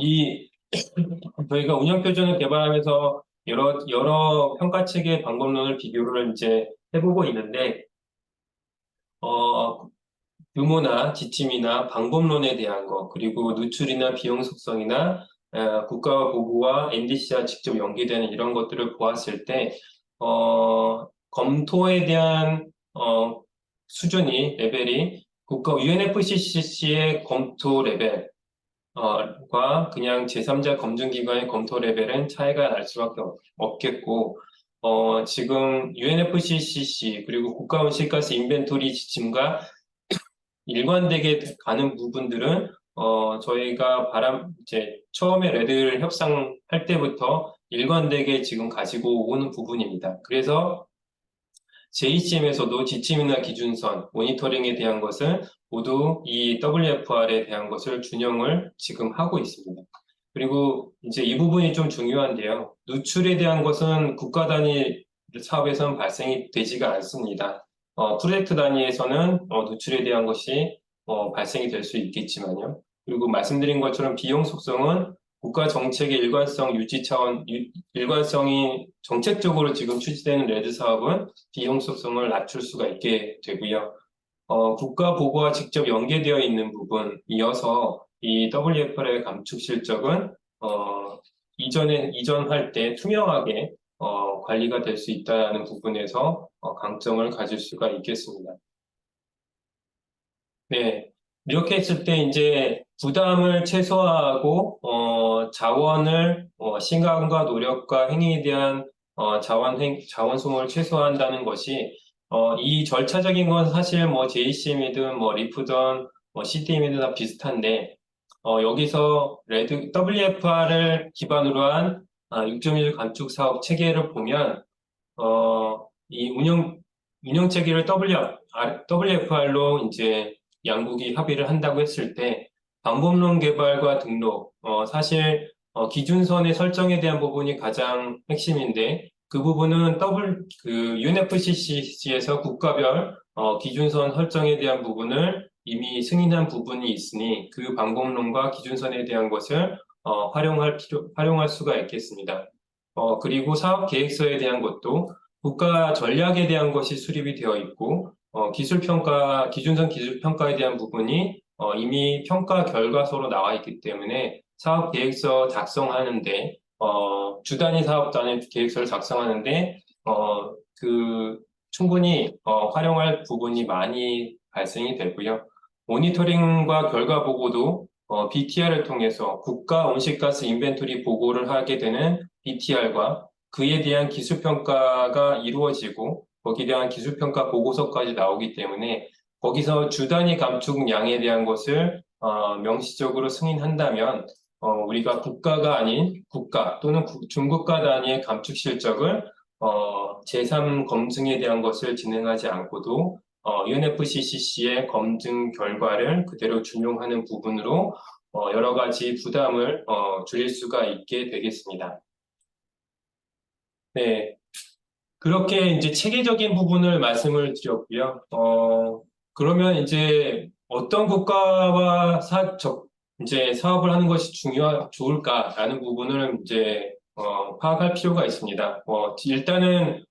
저희가 운영 표준을 개발하면서 여러 평가 체계 방법론을 비교를 이제 해보고 있는데 규모나 지침이나 방법론에 대한 것, 그리고 누출이나 비용 속성이나 국가 보고와 NDC와 직접 연계되는 이런 것들을 보았을 때 검토에 대한 레벨이 국가 UNFCCC의 검토 레벨 과 그냥 제3자 검증기관의 검토 레벨은 차이가 날 수밖에 없겠고 지금 UNFCCC 그리고 국가온실가스 인벤토리 지침과 일관되게 가는 부분들은 저희가 이제 처음에 레드를 협상할 때부터 일관되게 지금 가지고 오는 부분입니다. 그래서 JCM에서도 지침이나 기준선, 모니터링에 대한 것은 모두 이 WFR에 대한 것을 준용을 지금 하고 있습니다. 그리고 이제 이 부분이 좀 중요한데요. 누출에 대한 것은 국가 단위 사업에서는 발생이 되지가 않습니다. 프로젝트 단위에서는 누출에 대한 것이 발생이 될 수 있겠지만요. 그리고 말씀드린 것처럼 비용 속성은 국가 정책의 일관성이 정책적으로 지금 추진되는 레드 사업은 비용 속성을 낮출 수가 있게 되고요. 국가 보고와 직접 연계되어 있는 부분이어서 이 WFR의 감축 실적은 이전할 때 투명하게 관리가 될 수 있다는 부분에서 강점을 가질 수가 있겠습니다. 네, 이렇게 했을 때 이제 부담을 최소화하고 자원을 시간과 노력과 행위에 대한 자원 소모를 최소화한다는 것이 이 절차적인 건 사실 JCM이든 리프든 CDM이든 다 비슷한데 여기서 WFR을 기반으로 한 6.1 감축 사업 체계를 보면 이 운영 체계를 WFR로 이제 양국이 합의를 한다고 했을 때 방법론 개발과 등록, 사실 기준선의 설정에 대한 부분이 가장 핵심인데 그 부분은 UNFCCC에서 국가별 기준선 설정에 대한 부분을 이미 승인한 부분이 있으니 그 방법론과 기준선에 대한 것을 활용할 수가 있겠습니다. 그리고 사업 계획서에 대한 것도 국가 전략에 대한 것이 수립이 되어 있고 기준선 기술평가에 대한 부분이 이미 평가 결과서로 나와 있기 때문에 사업 계획서 작성하는데 주단위 사업단의 계획서를 작성하는데 충분히 활용할 부분이 많이 발생이 되고요. 모니터링과 결과 보고도 BTR을 통해서 국가 온실가스 인벤토리 보고를 하게 되는 BTR과 그에 대한 기술평가가 이루어지고 거기에 대한 기술평가 보고서까지 나오기 때문에 거기서 주단위 감축량에 대한 것을 명시적으로 승인한다면 우리가 국가가 아닌 국가 또는 중국가 단위의 감축 실적을 제3 검증에 대한 것을 진행하지 않고도 UNFCCC의 검증 결과를 그대로 준용하는 부분으로 여러 가지 부담을 줄일 수가 있게 되겠습니다. 네, 그렇게 이제 체계적인 부분을 말씀을 드렸고요. 그러면 이제 어떤 국가와 이제 사업을 하는 것이 좋을까라는 부분을 이제 파악할 필요가 있습니다. 일단은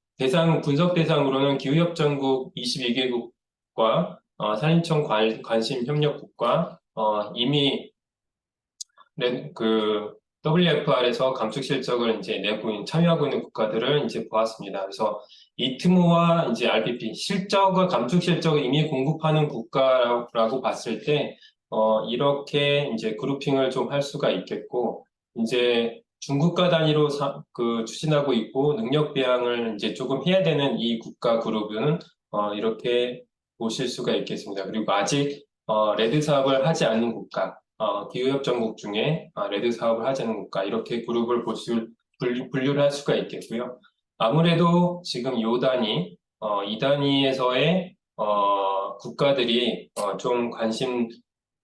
분석 대상으로는 기후협정국 22개국과 산림청 관심 협력국과 이미 WFR에서 감축 실적을 이제 참여하고 있는 국가들을 이제 보았습니다. 그래서 이트모와 이제 RPP 실적과 감축 실적을 이미 공급하는 국가라고 봤을 때 이렇게 이제 그룹핑을 좀 할 수가 있겠고, 이제 중국가 단위로 추진하고 있고 능력 배양을 이제 조금 해야 되는 이 국가 그룹은 이렇게 보실 수가 있겠습니다. 그리고 아직 레드 사업을 하지 않는 국가, 기후협정국 중에 레드 사업을 하지 않는 국가, 이렇게 그룹을 분류를 할 수가 있겠고요. 아무래도 지금 요 단위, 이 단위에서의 국가들이 좀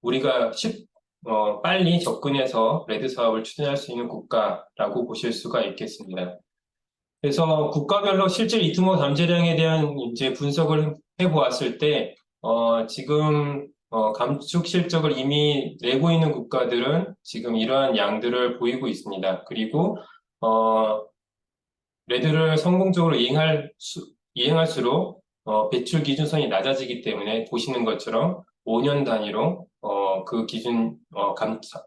우리가 빨리 접근해서 레드 사업을 추진할 수 있는 국가라고 보실 수가 있겠습니다. 그래서 국가별로 실제 이트모 잠재량에 대한 이제 분석을 해보았을 때, 지금 감축 실적을 이미 내고 있는 국가들은 지금 이러한 양들을 보이고 있습니다. 그리고 레드를 성공적으로 이행할수록 배출 기준선이 낮아지기 때문에 보시는 것처럼 5년 단위로 그 기준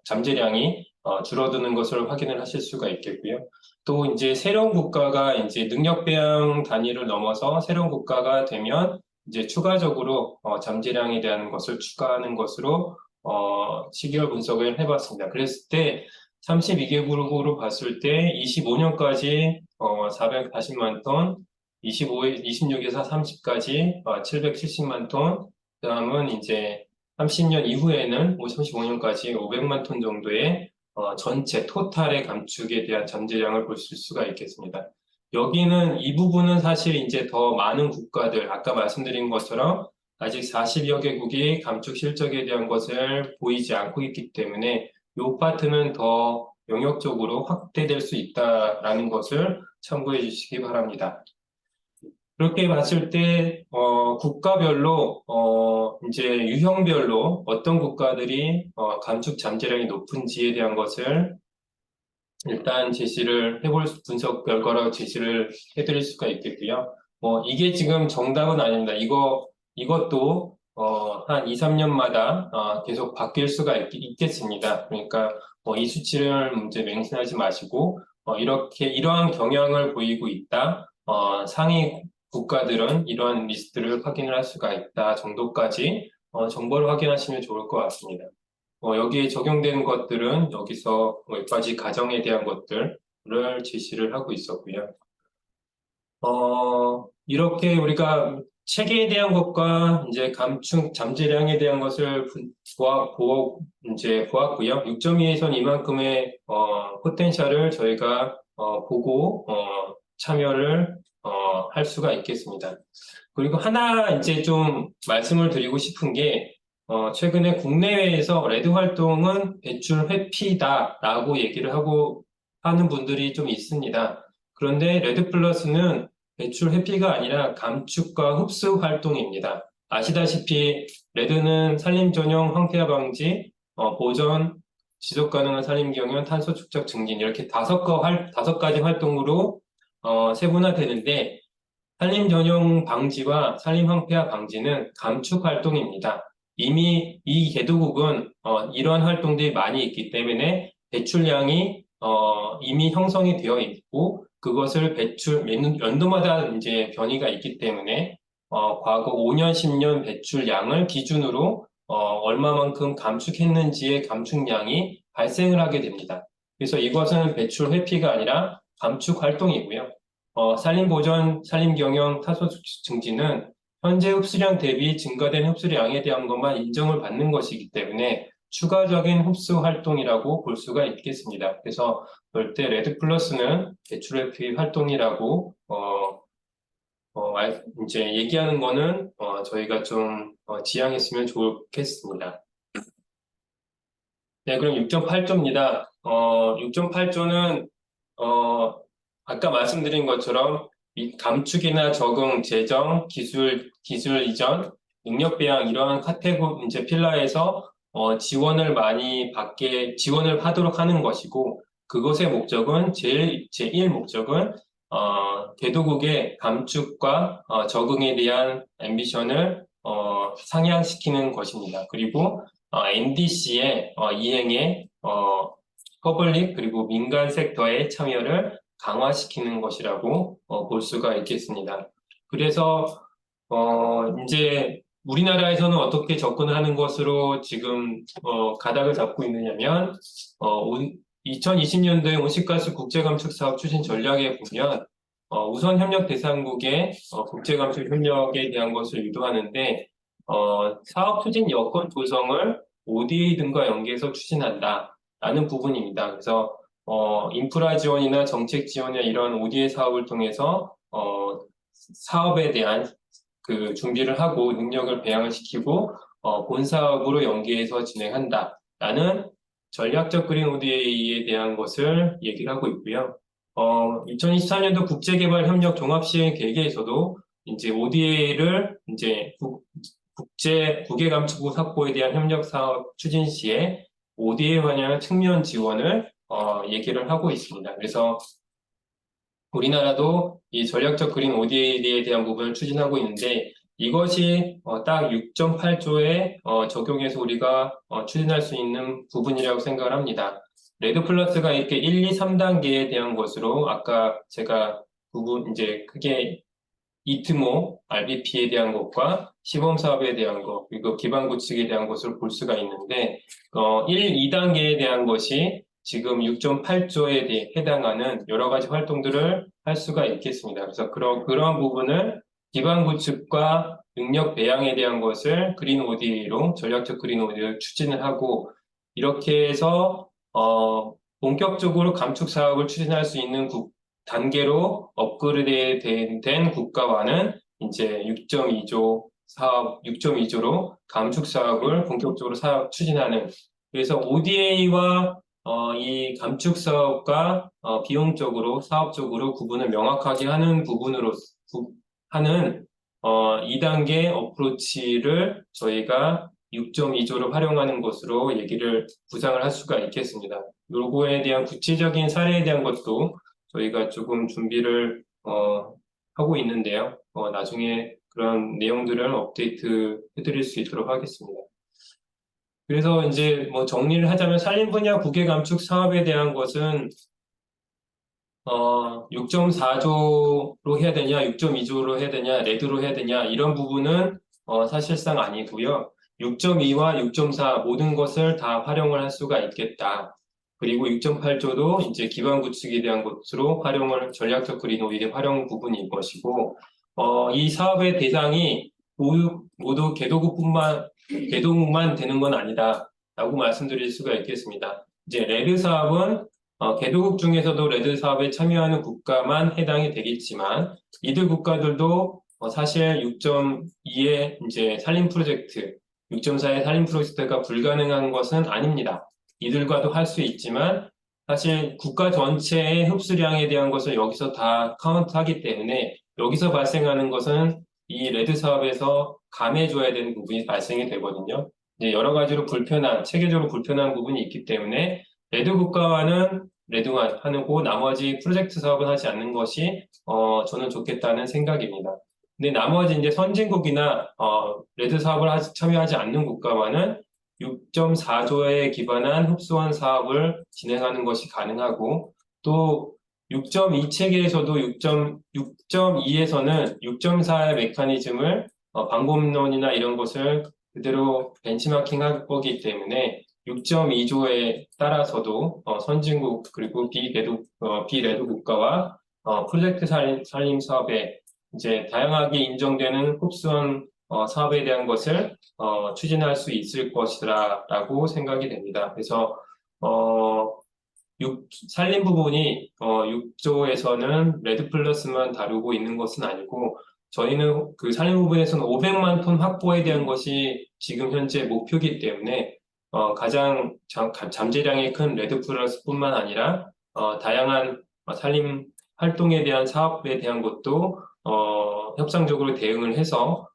잠재량이 줄어드는 것을 확인을 하실 수가 있겠고요. 또 이제 새로운 국가가 이제 능력 배양 단위를 넘어서 새로운 국가가 되면 이제 추가적으로 잠재량에 대한 것을 추가하는 것으로 시기열 분석을 해봤습니다. 그랬을 때 32개국으로 봤을 때 25년까지 440만 톤, 26에서 30까지 770만 톤, 그 다음은 이제 30년 이후에는 35년까지 500만 톤 정도의 전체 토탈의 감축에 대한 잠재량을 볼 수가 있겠습니다. 여기는 이 부분은 사실 이제 더 많은 국가들, 아까 말씀드린 것처럼 아직 40여 개국이 감축 실적에 대한 것을 보이지 않고 있기 때문에 이 파트는 더 영역적으로 확대될 수 있다라는 것을 참고해 주시기 바랍니다. 그렇게 봤을 때 국가별로 이제 유형별로 어떤 국가들이 감축 잠재량이 높은지에 대한 것을 일단 분석 결과로 제시를 해드릴 수가 있겠고요. 이게 지금 정답은 아닙니다. 이것도 한 2, 3년마다 계속 바뀔 수가 있겠습니다. 그러니까 이 수치를 이제 맹신하지 마시고 이러한 경향을 보이고 있다. 상위 국가들은 이러한 리스트를 확인을 할 수가 있다 정도까지 정보를 확인하시면 좋을 것 같습니다. 여기에 적용되는 것들은 여기서 몇 가지 가정에 대한 것들을 제시를 하고 있었고요. 이렇게 우리가 체계에 대한 것과 이제 감축 잠재량에 대한 것을 이제 보았고요. 6.2에선 이만큼의 포텐셜을 저희가 보고 참여를 할 수가 있겠습니다. 그리고 하나 이제 좀 말씀을 드리고 싶은 게 최근에 국내외에서 레드 활동은 배출 회피다라고 얘기를 하는 분들이 좀 있습니다. 그런데 레드 플러스는 배출 회피가 아니라 감축과 흡수 활동입니다. 아시다시피 레드는 산림 전용 황폐화 방지, 보전, 지속 가능한 산림 경영, 탄소 축적 증진 이렇게 다섯 가지 활동으로 세분화되는데 산림 전용 방지와 산림 황폐화 방지는 감축 활동입니다. 이미 이 개도국은 이러한 활동들이 많이 있기 때문에 배출량이 이미 형성이 되어 있고 그것을 연도마다 이제 변이가 있기 때문에 과거 5년, 10년 배출량을 기준으로 얼마만큼 감축했는지의 감축량이 발생을 하게 됩니다. 그래서 이것은 배출 회피가 아니라 감축 활동이고요. 산림 보전, 산림 경영, 탄소 증진은 현재 흡수량 대비 증가된 흡수량에 대한 것만 인정을 받는 것이기 때문에 추가적인 흡수 활동이라고 볼 수가 있겠습니다. 그래서 그럴 때 레드 플러스는 대출의 투입 활동이라고 이제 얘기하는 거는 저희가 좀 지양했으면 좋겠습니다. 네, 그럼 6.8조입니다. 6.8조는 아까 말씀드린 것처럼 이 감축이나 적응, 재정, 기술 이전, 능력 배양 이러한 카테고리 이제 필라에서 지원을 지원을 하도록 하는 것이고, 그것의 목적은 제1 목적은 개도국의 감축과 적응에 대한 앰비션을 상향시키는 것입니다. 그리고 NDC의 이행에 퍼블릭 그리고 민간 섹터의 참여를 강화시키는 것이라고 볼 수가 있겠습니다. 그래서 이제 우리나라에서는 어떻게 접근을 하는 것으로 지금 가닥을 잡고 있느냐면 2020년도에 온실가스 국제감축 사업 추진 전략에 보면 우선 협력 대상국의 국제감축 협력에 대한 것을 유도하는데 사업 추진 여건 조성을 ODA 등과 연계해서 추진한다라는 부분입니다. 그래서 인프라 지원이나 정책 지원이나 이런 ODA 사업을 통해서 사업에 대한 그 준비를 하고 능력을 배양을 시키고 본 사업으로 연계해서 진행한다라는 전략적 그린 ODA에 대한 것을 얘기를 하고 있고요. 2024년도 국제개발 협력 종합시행 계획에서도 이제 ODA를 이제 국외 감축국 확보에 대한 협력 사업 추진 시에 ODA 환영 측면 지원을 얘기를 하고 있습니다. 그래서 우리나라도 이 전략적 그린 ODA에 대한 부분을 추진하고 있는데 이것이 딱 6.8조에 적용해서 우리가 추진할 수 있는 부분이라고 생각을 합니다. 레드 플러스가 이렇게 1, 2, 3단계에 대한 것으로 아까 제가 부분 이제 크게 이트모, RBP에 대한 것과 시범 사업에 대한 것, 그리고 기반 구축에 대한 것을 볼 수가 있는데 1, 2단계에 대한 것이 지금 6.8조에 해당하는 여러 가지 활동들을 할 수가 있겠습니다. 그래서 그런 부분을 기반 구축과 능력 배양에 대한 것을 그린 ODA로 전략적 그린 ODA를 추진을 하고 이렇게 해서 본격적으로 감축 사업을 추진할 수 있는 단계로 업그레이드 된 국가와는 이제 6.2조로 감축 사업을 본격적으로 추진하는 그래서 ODA와 이 감축 사업과 비용적으로 사업적으로 구분을 명확하게 하는 부분으로 하는 2단계 어프로치를 저희가 6.2조를 활용하는 것으로 구상을 할 수가 있겠습니다. 요거에 대한 구체적인 사례에 대한 것도 저희가 조금 준비를 하고 있는데요. 나중에 그런 내용들을 업데이트 해드릴 수 있도록 하겠습니다. 그래서 이제 뭐 정리를 하자면 산림 분야 국외 감축 사업에 대한 것은 6.4조로 해야 되냐, 6.2조로 해야 되냐, 레드로 해야 되냐 이런 부분은 사실상 아니고요. 6.2와 6.4 모든 것을 다 활용을 할 수가 있겠다. 그리고 6.8조도 이제 기반 구축에 대한 것으로 전략적 그린 오일의 활용 부분인 것이고, 이 사업의 대상이 모두 개도국만 되는 건 아니다라고 말씀드릴 수가 있겠습니다. 이제 레드 사업은 개도국 중에서도 레드 사업에 참여하는 국가만 해당이 되겠지만, 이들 국가들도 사실 6.2의 이제 산림 프로젝트, 6.4의 산림 프로젝트가 불가능한 것은 아닙니다. 이들과도 할 수 있지만 사실 국가 전체의 흡수량에 대한 것을 여기서 다 카운트하기 때문에 여기서 발생하는 것은 이 레드 사업에서 감해줘야 되는 부분이 발생이 되거든요. 이제 여러 가지로 체계적으로 불편한 부분이 있기 때문에 레드 국가와는 레드만 하고 나머지 프로젝트 사업은 하지 않는 것이 저는 좋겠다는 생각입니다. 근데 나머지 이제 선진국이나 레드 사업을 참여하지 않는 국가와는 6.4조에 기반한 흡수원 사업을 진행하는 것이 가능하고 또 6.2 체계에서도 6.2에서는 6.4의 메커니즘을 방법론이나 이런 것을 그대로 벤치마킹할 거기 때문에 6.2조에 따라서도 선진국 그리고 비레드 국가와 프로젝트 산림 사업에 이제 다양하게 인정되는 흡수원 사업에 대한 것을 추진할 수 있을 것이라고 생각이 됩니다. 그래서 어, 살림 부분이 6조에서는 레드 플러스만 다루고 있는 것은 아니고 저희는 그 살림 부분에서는 500만 톤 확보에 대한 것이 지금 현재 목표이기 때문에 가장 잠재량이 큰 레드 플러스뿐만 아니라 다양한 살림 활동에 대한 사업에 대한 것도 협상적으로 대응을 해서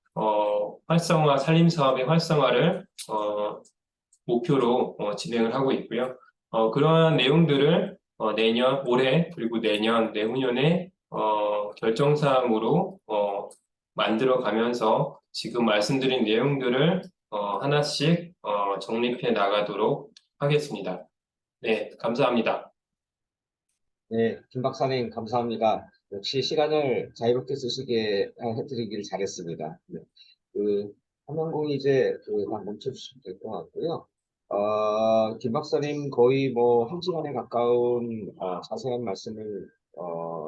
살림 사업의 활성화를 목표로 진행을 하고 있고요. 그러한 내용들을 올해 그리고 내년, 내후년에 결정사항으로 만들어 가면서 지금 말씀드린 내용들을 하나씩 정립해 나가도록 하겠습니다. 네, 감사합니다.
네, 김 박사님 감사합니다. 역시 시간을 자유롭게 쓰시게 해드리길 잘했습니다. 네. 한명공이 이제 다 멈춰주시면 될 것 같고요. 김 박사님 거의 뭐 1시간에 가까운 자세한 말씀을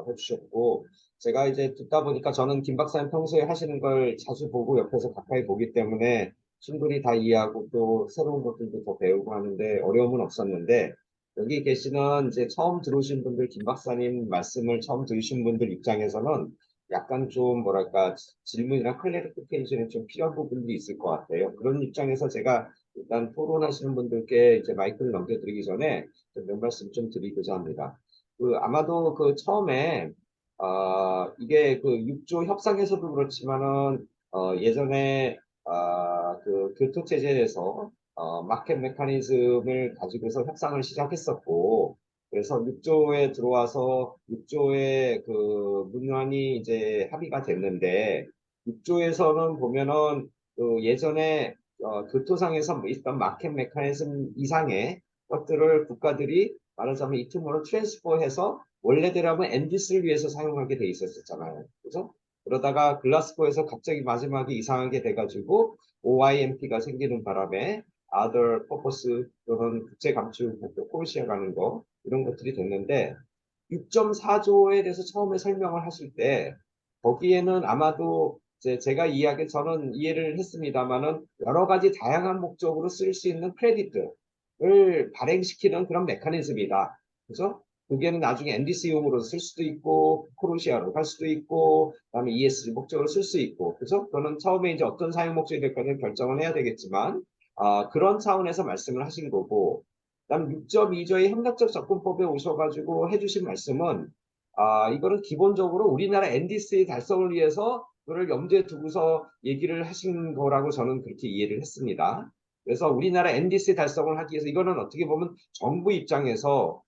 해주셨고, 제가 이제 듣다 보니까 저는 김 박사님 평소에 하시는 걸 자주 보고 옆에서 가까이 보기 때문에 충분히 다 이해하고 또 새로운 것들도 더 배우고 하는데 어려움은 없었는데, 여기 계시는 이제 처음 들어오신 분들, 김 박사님 말씀을 처음 들으신 분들 입장에서는 약간 좀 뭐랄까 질문이나 클래리피케이션이 좀 필요한 부분도 있을 것 같아요. 그런 입장에서 제가 일단 토론하시는 분들께 이제 마이크를 넘겨드리기 전에 몇 말씀 좀 드리고자 합니다. 아마도 처음에 이게 6조 협상에서도 그렇지만은 예전에 교토체제에서 마켓 메커니즘을 가지고서 협상을 시작했었고, 그래서 6조에 들어와서 6조의 문안이 이제 합의가 됐는데, 6조에서는 보면은 예전에 교토상에서 있던 마켓 메커니즘 이상의 것들을 국가들이 말하자면 이 틈으로 트랜스퍼해서 원래대로라면 엔디스를 위해서 사용하게 돼 있었잖아요. 그죠? 그러다가 글라스고에서 갑자기 마지막에 이상하게 돼가지고 OIMP가 생기는 바람에 other purpose 또는 국제 감축 목표 콜시에 가는 거 이런 것들이 됐는데 6.4조에 대해서 처음에 설명을 하실 때 거기에는 아마도 제가 저는 이해를 했습니다만은 여러 가지 다양한 목적으로 쓸 수 있는 크레디트를 발행시키는 그런 메커니즘이다. 그죠? 그게는 나중에 NDC용으로 쓸 수도 있고, 크로시아로 갈 수도 있고, 그다음에 ESG 목적으로 쓸 수 있고, 그죠? 그거는 처음에 이제 어떤 사용 목적이 될까는 결정을 해야 되겠지만, 그런 차원에서 말씀을 하신 거고, 그다음 6.2조의 협력적 접근법에 오셔가지고 해주신 말씀은, 이거는 기본적으로 우리나라 NDC 달성을 위해서 그걸 염두에 두고서 얘기를 하신 거라고 저는 그렇게 이해를 했습니다. 그래서 우리나라 NDC 달성을 하기 위해서 이거는 어떻게 보면 정부 입장에서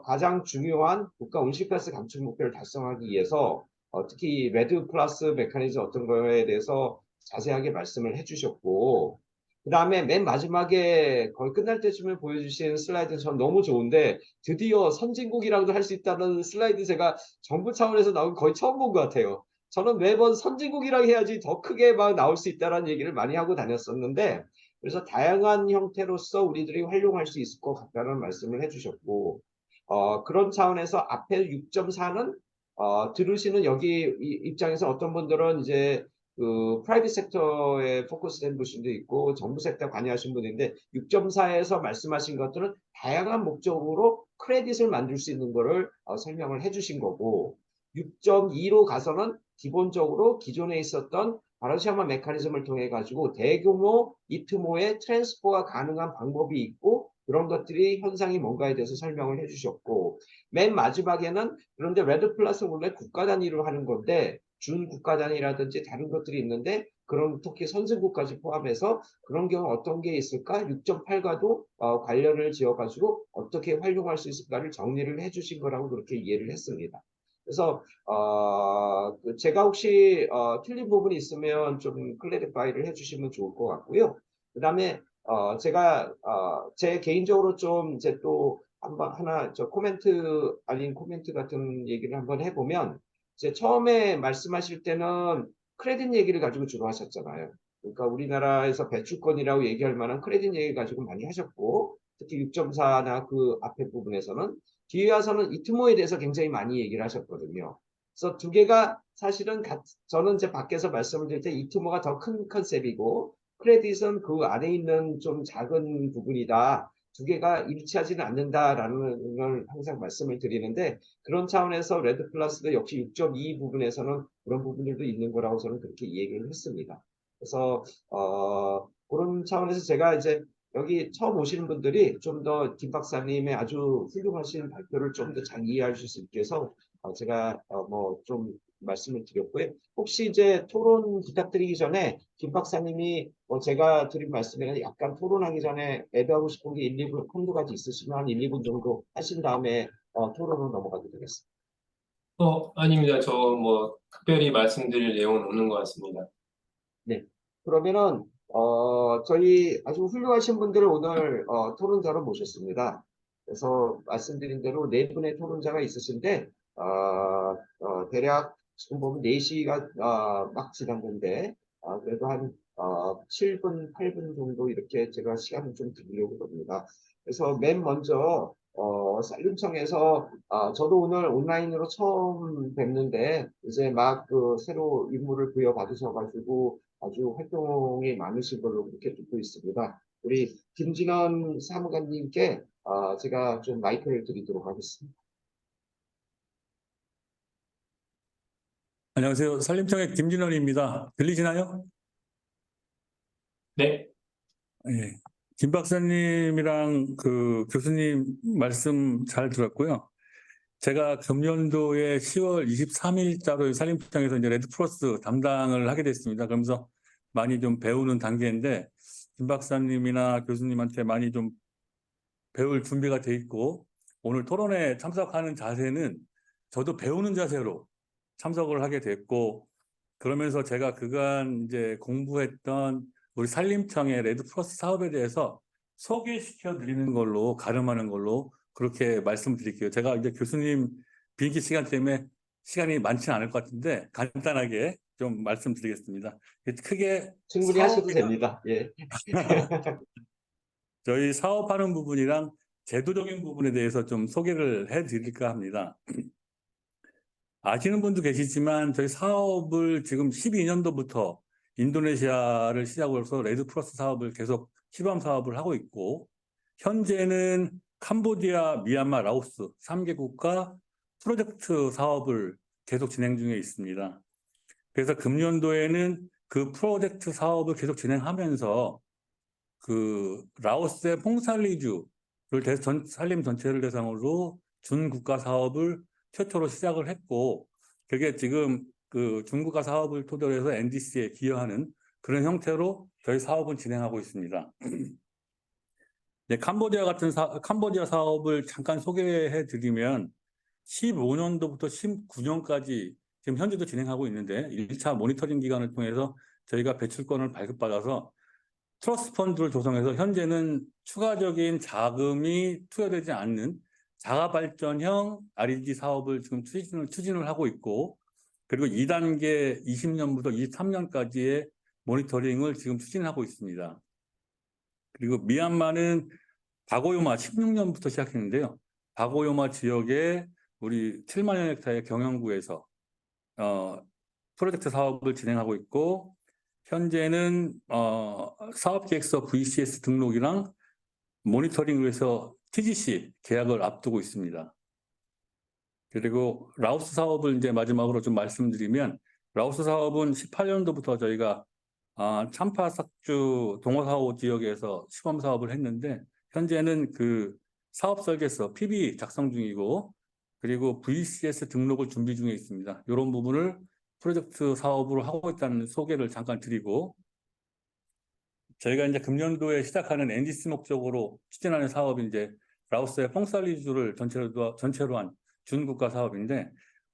가장 중요한 국가 온실가스 감축 목표를 달성하기 위해서 특히 레드 플러스 메커니즘 어떤 거에 대해서 자세하게 말씀을 해주셨고, 그 다음에 맨 마지막에 거의 끝날 때쯤에 보여주신 슬라이드는 전 너무 좋은데 드디어 선진국이라고도 할 수 있다는 슬라이드 제가 정부 차원에서 나온 거의 처음 본 것 같아요. 저는 매번 선진국이라고 해야지 더 크게 막 나올 수 있다는 얘기를 많이 하고 다녔었는데, 그래서 다양한 형태로서 우리들이 활용할 수 있을 것 같다는 말씀을 해주셨고, 그런 차원에서 앞에 6.4는 들으시는 여기 입장에서 어떤 분들은 이제 프라이빗 섹터에 포커스된 분도 있고 정부 섹터 관여하신 분인데 6.4에서 말씀하신 것들은 다양한 목적으로 크레딧을 만들 수 있는 거를 설명을 해주신 거고, 6.2로 가서는 기본적으로 기존에 있었던 바르샤마 메커니즘을 통해 가지고 대규모 이트모의 트랜스퍼가 가능한 방법이 있고 그런 것들이 현상이 뭔가에 대해서 설명을 해주셨고, 맨 마지막에는 그런데 레드 플러스 원래 국가 단위로 하는 건데 준 국가 단위라든지 다른 것들이 있는데 그런 특히 선진국까지 포함해서 그런 경우 어떤 게 있을까 6.8과도 관련을 지어가지고 어떻게 활용할 수 있을까를 정리를 해주신 거라고 그렇게 이해를 했습니다. 그래서 제가 혹시 틀린 부분이 있으면 좀 클래리파이를 해주시면 좋을 것 같고요. 그다음에 제가 제 개인적으로 좀 이제 또 한번 하나 저 코멘트 아닌 코멘트 같은 얘기를 한번 해보면 이제 처음에 말씀하실 때는 크레딧 얘기를 가지고 주로 하셨잖아요. 그러니까 우리나라에서 배출권이라고 얘기할 만한 크레딧 얘기 가지고 많이 하셨고 특히 6.4나 그 앞에 부분에서는 뒤에 와서는 이트모에 대해서 굉장히 많이 얘기를 하셨거든요. 그래서 두 개가 사실은 저는 이제 밖에서 말씀을 드릴 때 이투모가 더 큰 컨셉이고 크레딧은 그 안에 있는 좀 작은 부분이다. 두 개가 일치하지는 않는다라는 걸 항상 말씀을 드리는데 그런 차원에서 레드 플러스도 역시 6.2 부분에서는 그런 부분들도 있는 거라고 저는 그렇게 얘기를 했습니다. 그래서 그런 차원에서 제가 이제 여기 처음 오시는 분들이 좀 더 김 박사님의 아주 훌륭하신 발표를 좀 더 잘 이해하실 수 있게 해서 제가 뭐 좀 말씀을 드렸고요. 혹시 이제 토론 부탁드리기 전에 김 박사님이 뭐 제가 드린 말씀에 약간 토론하기 전에 애도하고 싶은 게 1, 2분 한두 가지 있으시면 한 1, 2분 정도 하신 다음에 토론으로 넘어가도 되겠습니다.
아닙니다. 저 뭐 특별히 말씀드릴 내용은 없는 것 같습니다.
네. 그러면은 저희 아주 훌륭하신 분들을 오늘 토론자로 모셨습니다. 그래서 말씀드린 대로 네 분의 토론자가 있으신데 대략 지금 보면 4시가 막 지났는데 그래도 한 7분, 8분 정도 이렇게 제가 시간을 좀 드리려고 합니다. 그래서 맨 먼저 쌀림청에서 저도 오늘 온라인으로 처음 뵙는데 이제 막 그 새로 임무를 부여받으셔가지고 아주 활동이 많으신 걸로 그렇게 듣고 있습니다. 우리 김진원 사무관님께 제가 좀 마이크를 드리도록 하겠습니다.
안녕하세요. 산림청의 김진원입니다. 들리시나요?
네,
예. 김 박사님이랑 그 교수님 말씀 잘 들었고요. 제가 금년도에 10월 23일자로 산림청에서 이제 레드크로스 담당을 하게 됐습니다. 그러면서 많이 좀 배우는 단계인데, 김 박사님이나 교수님한테 많이 좀 배울 준비가 돼 있고, 오늘 토론에 참석하는 자세는 저도 배우는 자세로 참석을 하게 됐고, 그러면서 제가 그간 이제 공부했던 우리 산림청의 레드크로스 사업에 대해서 소개시켜 드리는 걸로, 가름하는 걸로 그렇게 말씀드릴게요. 제가 이제 교수님 비행기 시간 때문에 시간이 많지는 않을 것 같은데 간단하게 좀 말씀드리겠습니다. 크게
충분히 하셔도 됩니다. 예.
저희 사업하는 부분이랑 제도적인 부분에 대해서 좀 소개를 해드릴까 합니다. 아시는 분도 계시지만 저희 사업을 지금 12년도부터 인도네시아를 시작으로 해서 레드크로스 사업을 계속 시범 사업을 하고 있고 현재는 캄보디아, 미얀마, 라오스 3개국과 프로젝트 사업을 계속 진행 중에 있습니다. 그래서 금년도에는 그 프로젝트 사업을 계속 진행하면서 그 라오스의 퐁살리주를 산림 전체를 대상으로 준국가 사업을 최초로 시작을 했고 그게 지금 그 준국가 사업을 토대로 해서 NDC에 기여하는 그런 형태로 저희 사업은 진행하고 있습니다. 네, 캄보디아 사업을 잠깐 소개해 드리면 15년도부터 19년까지 지금 현재도 진행하고 있는데 1차 모니터링 기간을 통해서 저희가 배출권을 발급받아서 트러스트 펀드를 조성해서 현재는 추가적인 자금이 투여되지 않는 자가발전형 RED 사업을 지금 추진을 하고 있고 그리고 2단계 20년부터 23년까지의 모니터링을 지금 추진하고 있습니다. 그리고 미얀마는 바고요마 16년부터 시작했는데요. 바고요마 지역에 우리 7만여 헥타의 경영구에서 프로젝트 사업을 진행하고 있고 현재는 사업계획서 VCS 등록이랑 모니터링을 위해서 TGC 계약을 앞두고 있습니다. 그리고 라오스 사업을 이제 마지막으로 좀 말씀드리면 라오스 사업은 18년도부터 저희가 참파삭주 동호사호 지역에서 시범 사업을 했는데 현재는 그 사업 설계서 PB 작성 중이고 그리고 VCS 등록을 준비 중에 있습니다. 이런 부분을 프로젝트 사업으로 하고 있다는 소개를 잠깐 드리고 저희가 이제 금년도에 시작하는 NDC 목적으로 추진하는 사업이 이제 라오스의 퐁살리주를 전체로 한 준국가 사업인데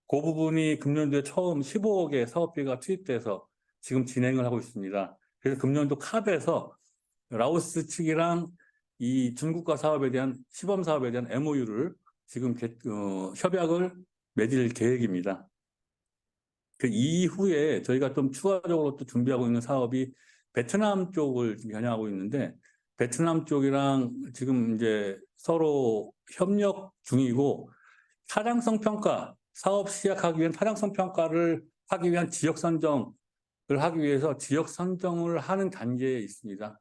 그 부분이 금년도에 처음 15억의 사업비가 투입돼서 지금 진행을 하고 있습니다. 그래서 금년도 캅에서 라오스 측이랑 이 준국가 사업에 대한 시범 사업에 대한 MOU를 지금 협약을 맺을 계획입니다. 그 이후에 저희가 좀 추가적으로 또 준비하고 있는 사업이 베트남 쪽을 지금 겨냥하고 있는데 베트남 쪽이랑 지금 이제 서로 협력 중이고 타당성 평가 사업 시작하기 위한 타당성 평가를 하기 위한 지역 선정을 하기 위해서 지역 선정을 하는 단계에 있습니다.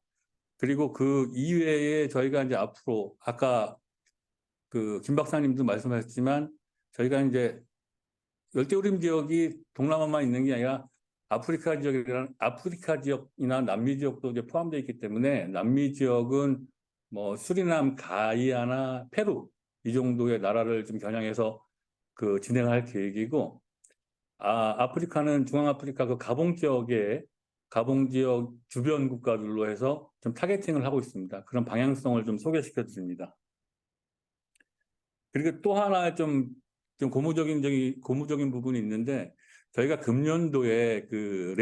그리고 그 이외에 저희가 이제 앞으로 아까 그 김 박사님도 말씀하셨지만 저희가 이제 열대우림 지역이 동남아만 있는 게 아니라 아프리카 지역이나 남미 지역도 이제 포함되어 있기 때문에 남미 지역은 뭐 수리남, 가이아나, 페루 이 정도의 나라를 좀 겨냥해서 그 진행할 계획이고, 아프리카는 중앙아프리카 그 가봉 지역 주변 국가들로 해서 좀 타겟팅을 하고 있습니다. 그런 방향성을 좀 소개시켜 드립니다. 그리고 또 하나 좀 고무적인 부분이 있는데, 저희가 금년도에 그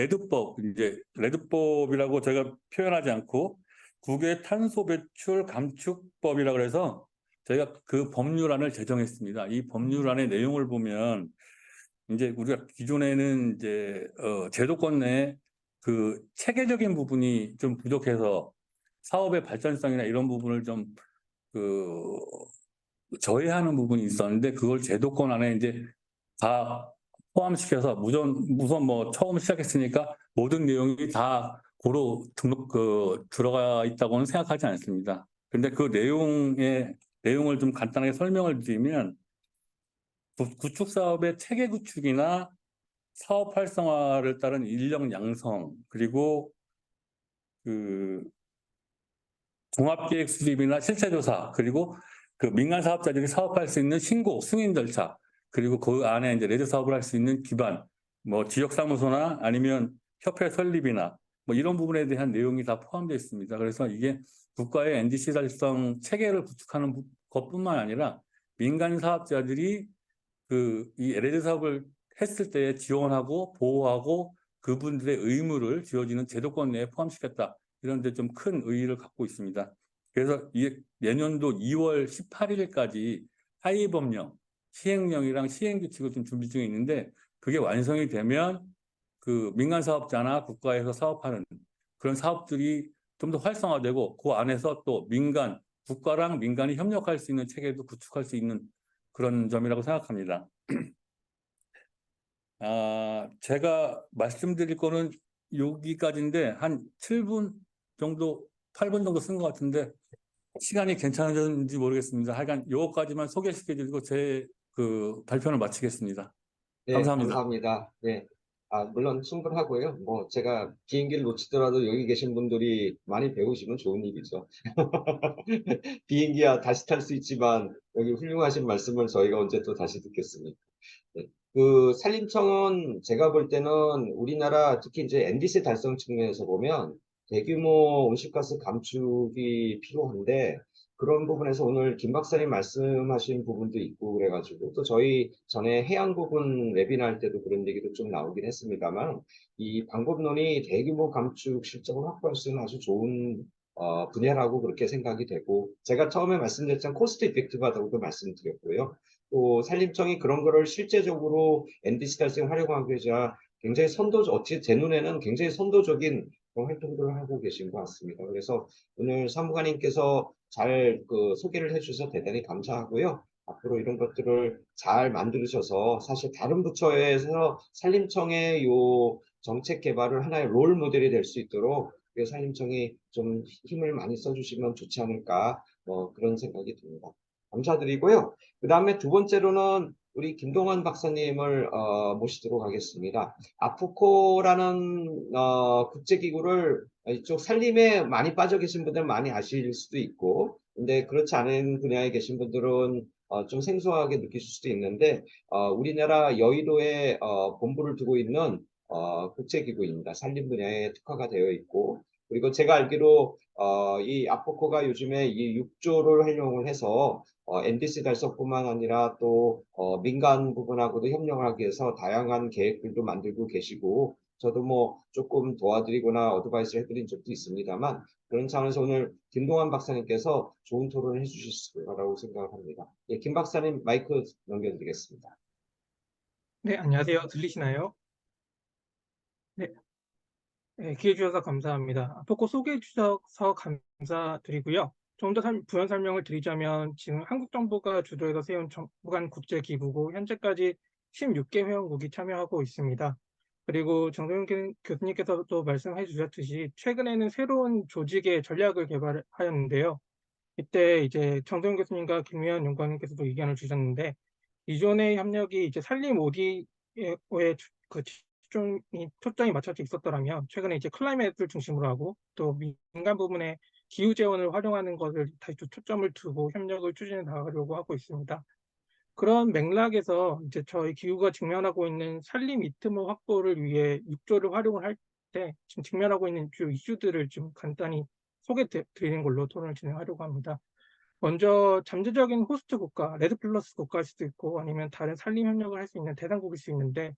레드법이라고 저희가 표현하지 않고 국외 탄소 배출 감축법이라고 해서 저희가 그 법률안을 제정했습니다. 이 법률안의 내용을 보면 이제 우리가 기존에는 이제 제도권 내에 그 체계적인 부분이 좀 부족해서 사업의 발전성이나 이런 부분을 좀 그 저해하는 부분이 있었는데, 그걸 제도권 안에 이제 다 포함시켜서 우선 뭐 처음 시작했으니까 모든 내용이 다 고로 들어가 있다고는 생각하지 않습니다. 그런데 그 내용을 좀 간단하게 설명을 드리면, 구축 사업의 체계 구축이나 사업 활성화를 따른 인력 양성, 그리고 그 종합계획 수립이나 실체 조사, 그리고 그 민간 사업자들이 사업할 수 있는 신고, 승인 절차, 그리고 그 안에 이제 레드 사업을 할 수 있는 기반, 뭐 지역사무소나 아니면 협회 설립이나 뭐 이런 부분에 대한 내용이 다 포함되어 있습니다. 그래서 이게 국가의 NDC 달성 체계를 구축하는 것뿐만 아니라 민간 사업자들이 이 레드 사업을 했을 때 지원하고 보호하고 그분들의 의무를 지어지는 제도권 내에 포함시켰다. 이런 데 좀 큰 의의를 갖고 있습니다. 그래서 내년도 2월 18일까지 하위 법령, 시행령이랑 시행규칙을 좀 준비 중에 있는데, 그게 완성이 되면 그 민간 사업자나 국가에서 사업하는 그런 사업들이 좀 더 활성화되고, 그 안에서 또 국가랑 민간이 협력할 수 있는 체계도 구축할 수 있는 그런 점이라고 생각합니다. 제가 말씀드릴 거는 여기까지인데 한 7분 정도, 8분 정도 쓴 것 같은데 시간이 괜찮은지 모르겠습니다. 하여간 요거까지만 소개시켜드리고 제 그 발표를 마치겠습니다.
네,
감사합니다.
감사합니다. 네. 물론 충분하고요. 뭐, 제가 비행기를 놓치더라도 여기 계신 분들이 많이 배우시면 좋은 일이죠. 비행기야 다시 탈 수 있지만, 여기 훌륭하신 말씀을 저희가 언제 또 다시 듣겠습니까? 네. 그 산림청은 제가 볼 때는 우리나라 특히 이제 NDC 달성 측면에서 보면 대규모 온실가스 감축이 필요한데, 그런 부분에서 오늘 김 박사님 말씀하신 부분도 있고 그래가지고, 또 저희 전에 해양 부분 웨비나 할 때도 그런 얘기도 좀 나오긴 했습니다만, 이 방법론이 대규모 감축 실적을 확보할 수 있는 아주 좋은 분야라고 그렇게 생각이 되고, 제가 처음에 말씀드렸던 코스트 이펙티브하다고도 말씀드렸고요. 또 산림청이 그런 거를 실제적으로 NDC 달성에 활용하기 위해서 굉장히 어찌 제 눈에는 굉장히 선도적인 그런 활동들을 하고 계신 것 같습니다. 그래서 오늘 사무관님께서 잘 소개를 해주셔서 대단히 감사하고요. 앞으로 이런 것들을 잘 만들으셔서 사실 다른 부처에서 산림청의 요 정책 개발을 하나의 롤 모델이 될 수 있도록 산림청이 좀 힘을 많이 써주시면 좋지 않을까, 뭐 그런 생각이 듭니다. 감사드리고요. 그 다음에 두 번째로는 우리 김동완 박사님을 모시도록 하겠습니다. 아프코라는 국제기구를 이쪽 산림에 많이 빠져 계신 분들 많이 아실 수도 있고, 근데 그렇지 않은 분야에 계신 분들은 좀 생소하게 느끼실 수도 있는데, 우리나라 여의도에 본부를 두고 있는 국제기구입니다. 산림 분야에 특화가 되어 있고, 그리고 제가 알기로 이 아프코가 요즘에 이 6조를 활용을 해서 NDC 달성뿐만 아니라 또 민간 부분하고도 협력을 하기 위해서 다양한 계획들도 만들고 계시고, 저도 뭐 조금 도와드리거나 어드바이스 해드린 적도 있습니다만, 그런 차원에서 오늘 김동완 박사님께서 좋은 토론을 해주실 거라고 생각을 합니다. 예, 김 박사님 마이크 넘겨드리겠습니다.
네, 안녕하세요. 들리시나요? 네, 기회 주셔서 감사합니다. 아프코 소개해 주셔서 감사드리고요. 좀 더 부연 설명을 드리자면, 지금 한국 정부가 주도해서 세운 정부 간 국제 기구고, 현재까지 16개 회원국이 참여하고 있습니다. 그리고 정동윤 교수님께서도 말씀해 주셨듯이 최근에는 새로운 조직의 전략을 개발하였는데요. 이때 이제 정동윤 교수님과 김미연 연구원님께서도 의견을 주셨는데 기존의 협력이 이제 산림 오디오에 그 초점이 맞춰져 있었더라면 최근에 이제 클라이맥을 중심으로 하고 또 민간 부문의 기후 재원을 활용하는 것을 다시 또 초점을 두고 협력을 추진해 나가려고 하고 있습니다. 그런 맥락에서 이제 저희 기후가 직면하고 있는 산림 이트모 확보를 위해 6조를 활용을 할 때 지금 직면하고 있는 주요 이슈들을 좀 간단히 소개해 드리는 걸로 토론을 진행하려고 합니다. 먼저 잠재적인 호스트 국가, 레드 플러스 국가일 수도 있고 아니면 다른 산림 협력을 할 수 있는 대상국일 수 있는데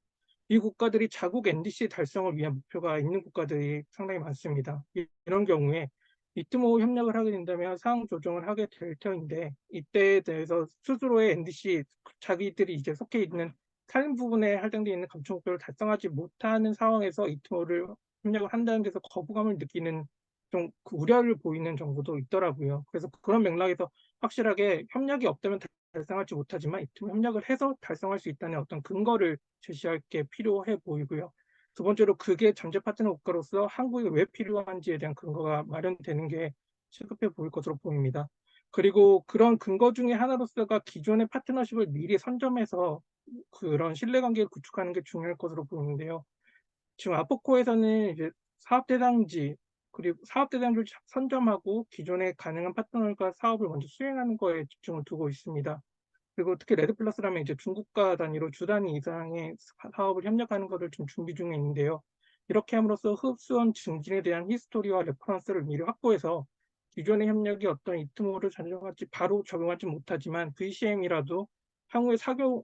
이 국가들이 자국 NDC 달성을 위한 목표가 있는 국가들이 상당히 많습니다. 이런 경우에 이트모 협력을 하게 된다면 상황 조정을 하게 될 터인데 이때에 대해서 스스로의 NDC 자기들이 이제 속해 있는 산림 부분에 할당되어 있는 감축 목표를 달성하지 못하는 상황에서 이트모를 협력을 한다는 데서 거부감을 느끼는 좀 그 우려를 보이는 정보도 있더라고요. 그래서 그런 맥락에서 확실하게 협력이 없다면 달성하지 못하지만 이트모 협력을 해서 달성할 수 있다는 어떤 근거를 제시할 게 필요해 보이고요. 두 번째로 그게 잠재 파트너 국가로서 한국이 왜 필요한지에 대한 근거가 마련되는 게 시급해 보일 것으로 보입니다. 그리고 그런 근거 중에 하나로서가 기존의 파트너십을 미리 선점해서 그런 신뢰관계를 구축하는 게 중요할 것으로 보이는데요. 지금 아포코에서는 이제 사업 대상지 그리고 사업 대상지를 선점하고 기존에 가능한 파트너과 사업을 먼저 수행하는 거에 집중을 두고 있습니다. 그리고 특히 레드 플러스라면 이제 중국가 단위로 주 단위 이상의 사업을 협력하는 것을 좀 준비 중에 있는데요. 이렇게 함으로써 흡수원 증진에 대한 히스토리와 레퍼런스를 미리 확보해서 기존의 협력이 어떤 이트모를 작용할지 바로 적용하지 못하지만 VCM이라도 향후에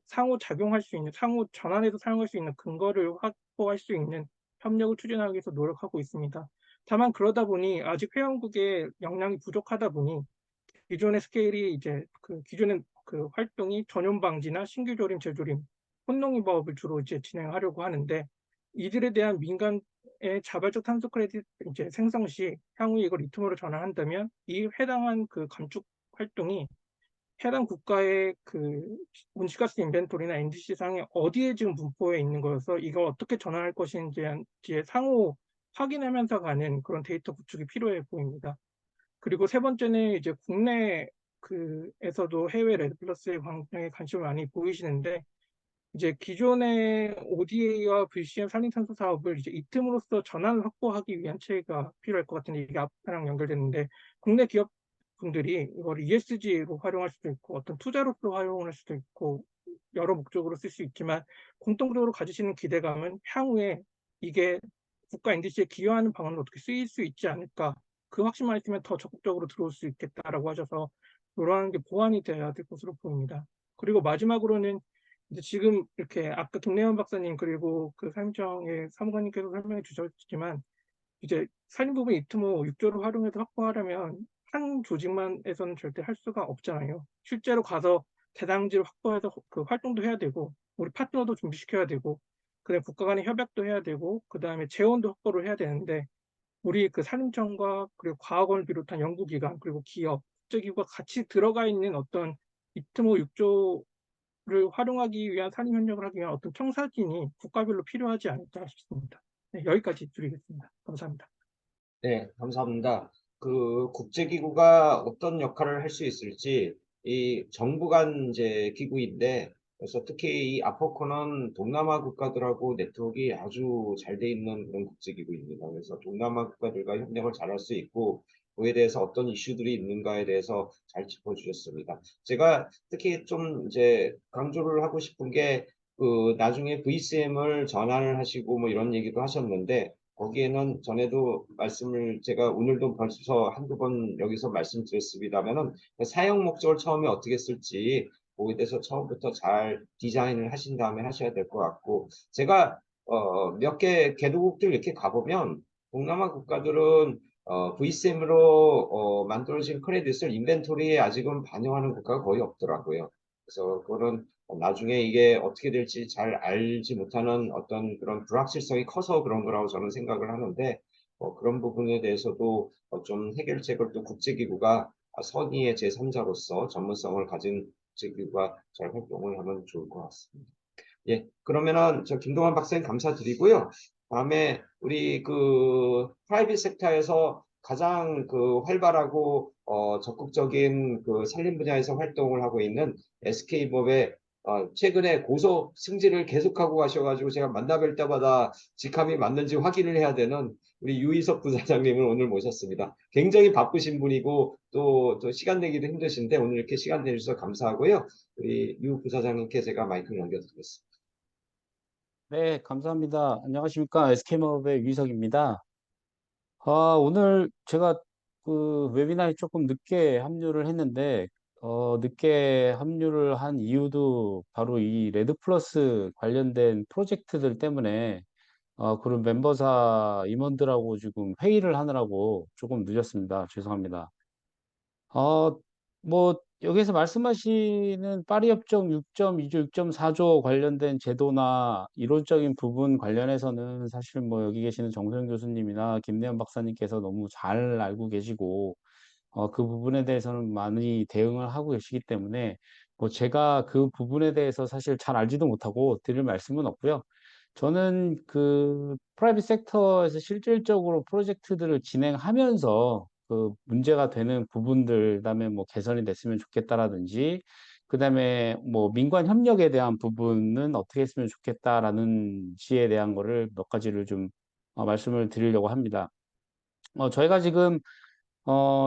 상호작용할 수 있는, 상호 전환해서 사용할 수 있는 근거를 확보할 수 있는 협력을 추진하기 위해서 노력하고 있습니다. 다만 그러다 보니 아직 회원국의 역량이 부족하다 보니 기존의 스케일이 이제 기존의 활동이 전염 방지나 신규 조림, 재조림, 혼농입업을 주로 이제 진행하려고 하는데 이들에 대한 민간의 자발적 탄소 크레딧 이제 생성 시 향후에 이걸 이트모로 전환한다면 이 해당한 그 감축 활동이 해당 국가의 그 온실가스 인벤토리나 NDC 상에 어디에 지금 분포해 있는 거여서 이걸 어떻게 전환할 것인지에 상호 확인하면서 가는 그런 데이터 구축이 필요해 보입니다. 그리고 세 번째는 이제 국내 에서도 해외 레드 플러스의 광장에 관심을 많이 보이시는데 이제 기존의 ODA와 VCM 산림탄소 사업을 이제 이 틈으로써 전환을 확보하기 위한 체계가 필요할 것 같은데 이게 앞랑 연결되는데 국내 기업 분들이 이걸 ESG로 활용할 수도 있고 어떤 투자로서 활용할 수도 있고 여러 목적으로 쓸 수 있지만 공통적으로 가지시는 기대감은 향후에 이게 국가 NDC에 기여하는 방안으로 어떻게 쓰일 수 있지 않을까 그 확신만 있으면 더 적극적으로 들어올 수 있겠다라고 하셔서 이러한 게 보완이 돼야 될 것으로 보입니다. 그리고 마지막으로는 이제 지금 이렇게 아까 김래원 박사님 그리고 그 산림청의 사무관님께서 설명해 주셨지만 이제 산림부분 이트모 6조를 활용해서 확보하려면 한 조직만에서는 절대 할 수가 없잖아요. 실제로 가서 대상지를 확보해서 그 활동도 해야 되고 우리 파트너도 준비시켜야 되고 그다음에 국가 간의 협약도 해야 되고 그다음에 재원도 확보를 해야 되는데 우리 그 산림청과 그리고 과학원을 비롯한 연구기관 그리고 기업, 국제기구가 같이 들어가 있는 어떤 이트모 6조를 활용하기 위한 산림 협력을 하기 위한 어떤 청사진이 국가별로 필요하지 않을까 싶습니다. 네, 여기까지 드리겠습니다. 감사합니다.
네, 감사합니다. 그 국제기구가 어떤 역할을 할 수 있을지 이 정부 간 이제 기구인데 그래서 특히 이 아포코는 동남아 국가들하고 네트워크가 아주 잘 돼 있는 그런 국제기구입니다. 그래서 동남아 국가들과 협력을 잘할 수 있고 그에 대해서 어떤 이슈들이 있는가에 대해서 잘 짚어주셨습니다. 제가 특히 좀 이제 강조를 하고 싶은 게 그 나중에 VCM을 전환을 하시고 뭐 이런 얘기도 하셨는데 거기에는 전에도 말씀을 제가 오늘도 벌써 한두 번 여기서 말씀드렸습니다만은 사용 목적을 처음에 어떻게 쓸지 거기에 대해서 처음부터 잘 디자인을 하신 다음에 하셔야 될 것 같고 제가 몇 개 개도국들 이렇게 가보면 동남아 국가들은 VCM으로 만들어진 크레딧을 인벤토리에 아직은 반영하는 국가가 거의 없더라고요. 그래서 그거는 나중에 이게 어떻게 될지 잘 알지 못하는 어떤 그런 불확실성이 커서 그런 거라고 저는 생각을 하는데 그런 부분에 대해서도 좀 해결책을 또 국제기구가 선의의 제3자로서 전문성을 가진 국제기구가 잘 활동을 하면 좋을 것 같습니다. 예, 그러면은 저 김동환 박사님 감사드리고요. 다음에 우리 그 프라이빗 섹터에서 가장 그 활발하고 적극적인 그 산림 분야에서 활동을 하고 있는 SK법의 최근에 고소 승진을 계속하고 가셔가지고 제가 만나뵐 때마다 직함이 맞는지 확인을 해야 되는 우리 유희석 부사장님을 오늘 모셨습니다. 굉장히 바쁘신 분이고 또 시간 내기도 힘드신데 오늘 이렇게 시간 내주셔서 감사하고요. 우리 유 부사장님께 제가 마이크를 넘겨드리겠습니다.
네, 감사합니다. 안녕하십니까. SK마법의 유희석입니다. 오늘 제가 그 웨비나에 조금 늦게 합류를 했는데, 늦게 합류를 한 이유도 바로 이 레드 플러스 관련된 프로젝트들 때문에, 그런 멤버사 임원들하고 지금 회의를 하느라고 조금 늦었습니다. 죄송합니다. 어, 뭐, 여기서 말씀하시는 파리 협정 6.2조, 6.4조 관련된 제도나 이론적인 부분 관련해서는 사실 뭐 여기 계시는 정소영 교수님이나 김내연 박사님께서 너무 잘 알고 계시고, 그 부분에 대해서는 많이 대응을 하고 계시기 때문에, 뭐 제가 그 부분에 대해서 사실 잘 알지도 못하고 드릴 말씀은 없고요. 저는 그 프라이빗 섹터에서 실질적으로 프로젝트들을 진행하면서 그 문제가 되는 부분들, 그다음에 뭐 개선이 됐으면 좋겠다라든지, 그다음에 뭐 민관 협력에 대한 부분은 어떻게 했으면 좋겠다라는 지에 대한 거를 몇 가지를 좀 말씀을 드리려고 합니다. 저희가 지금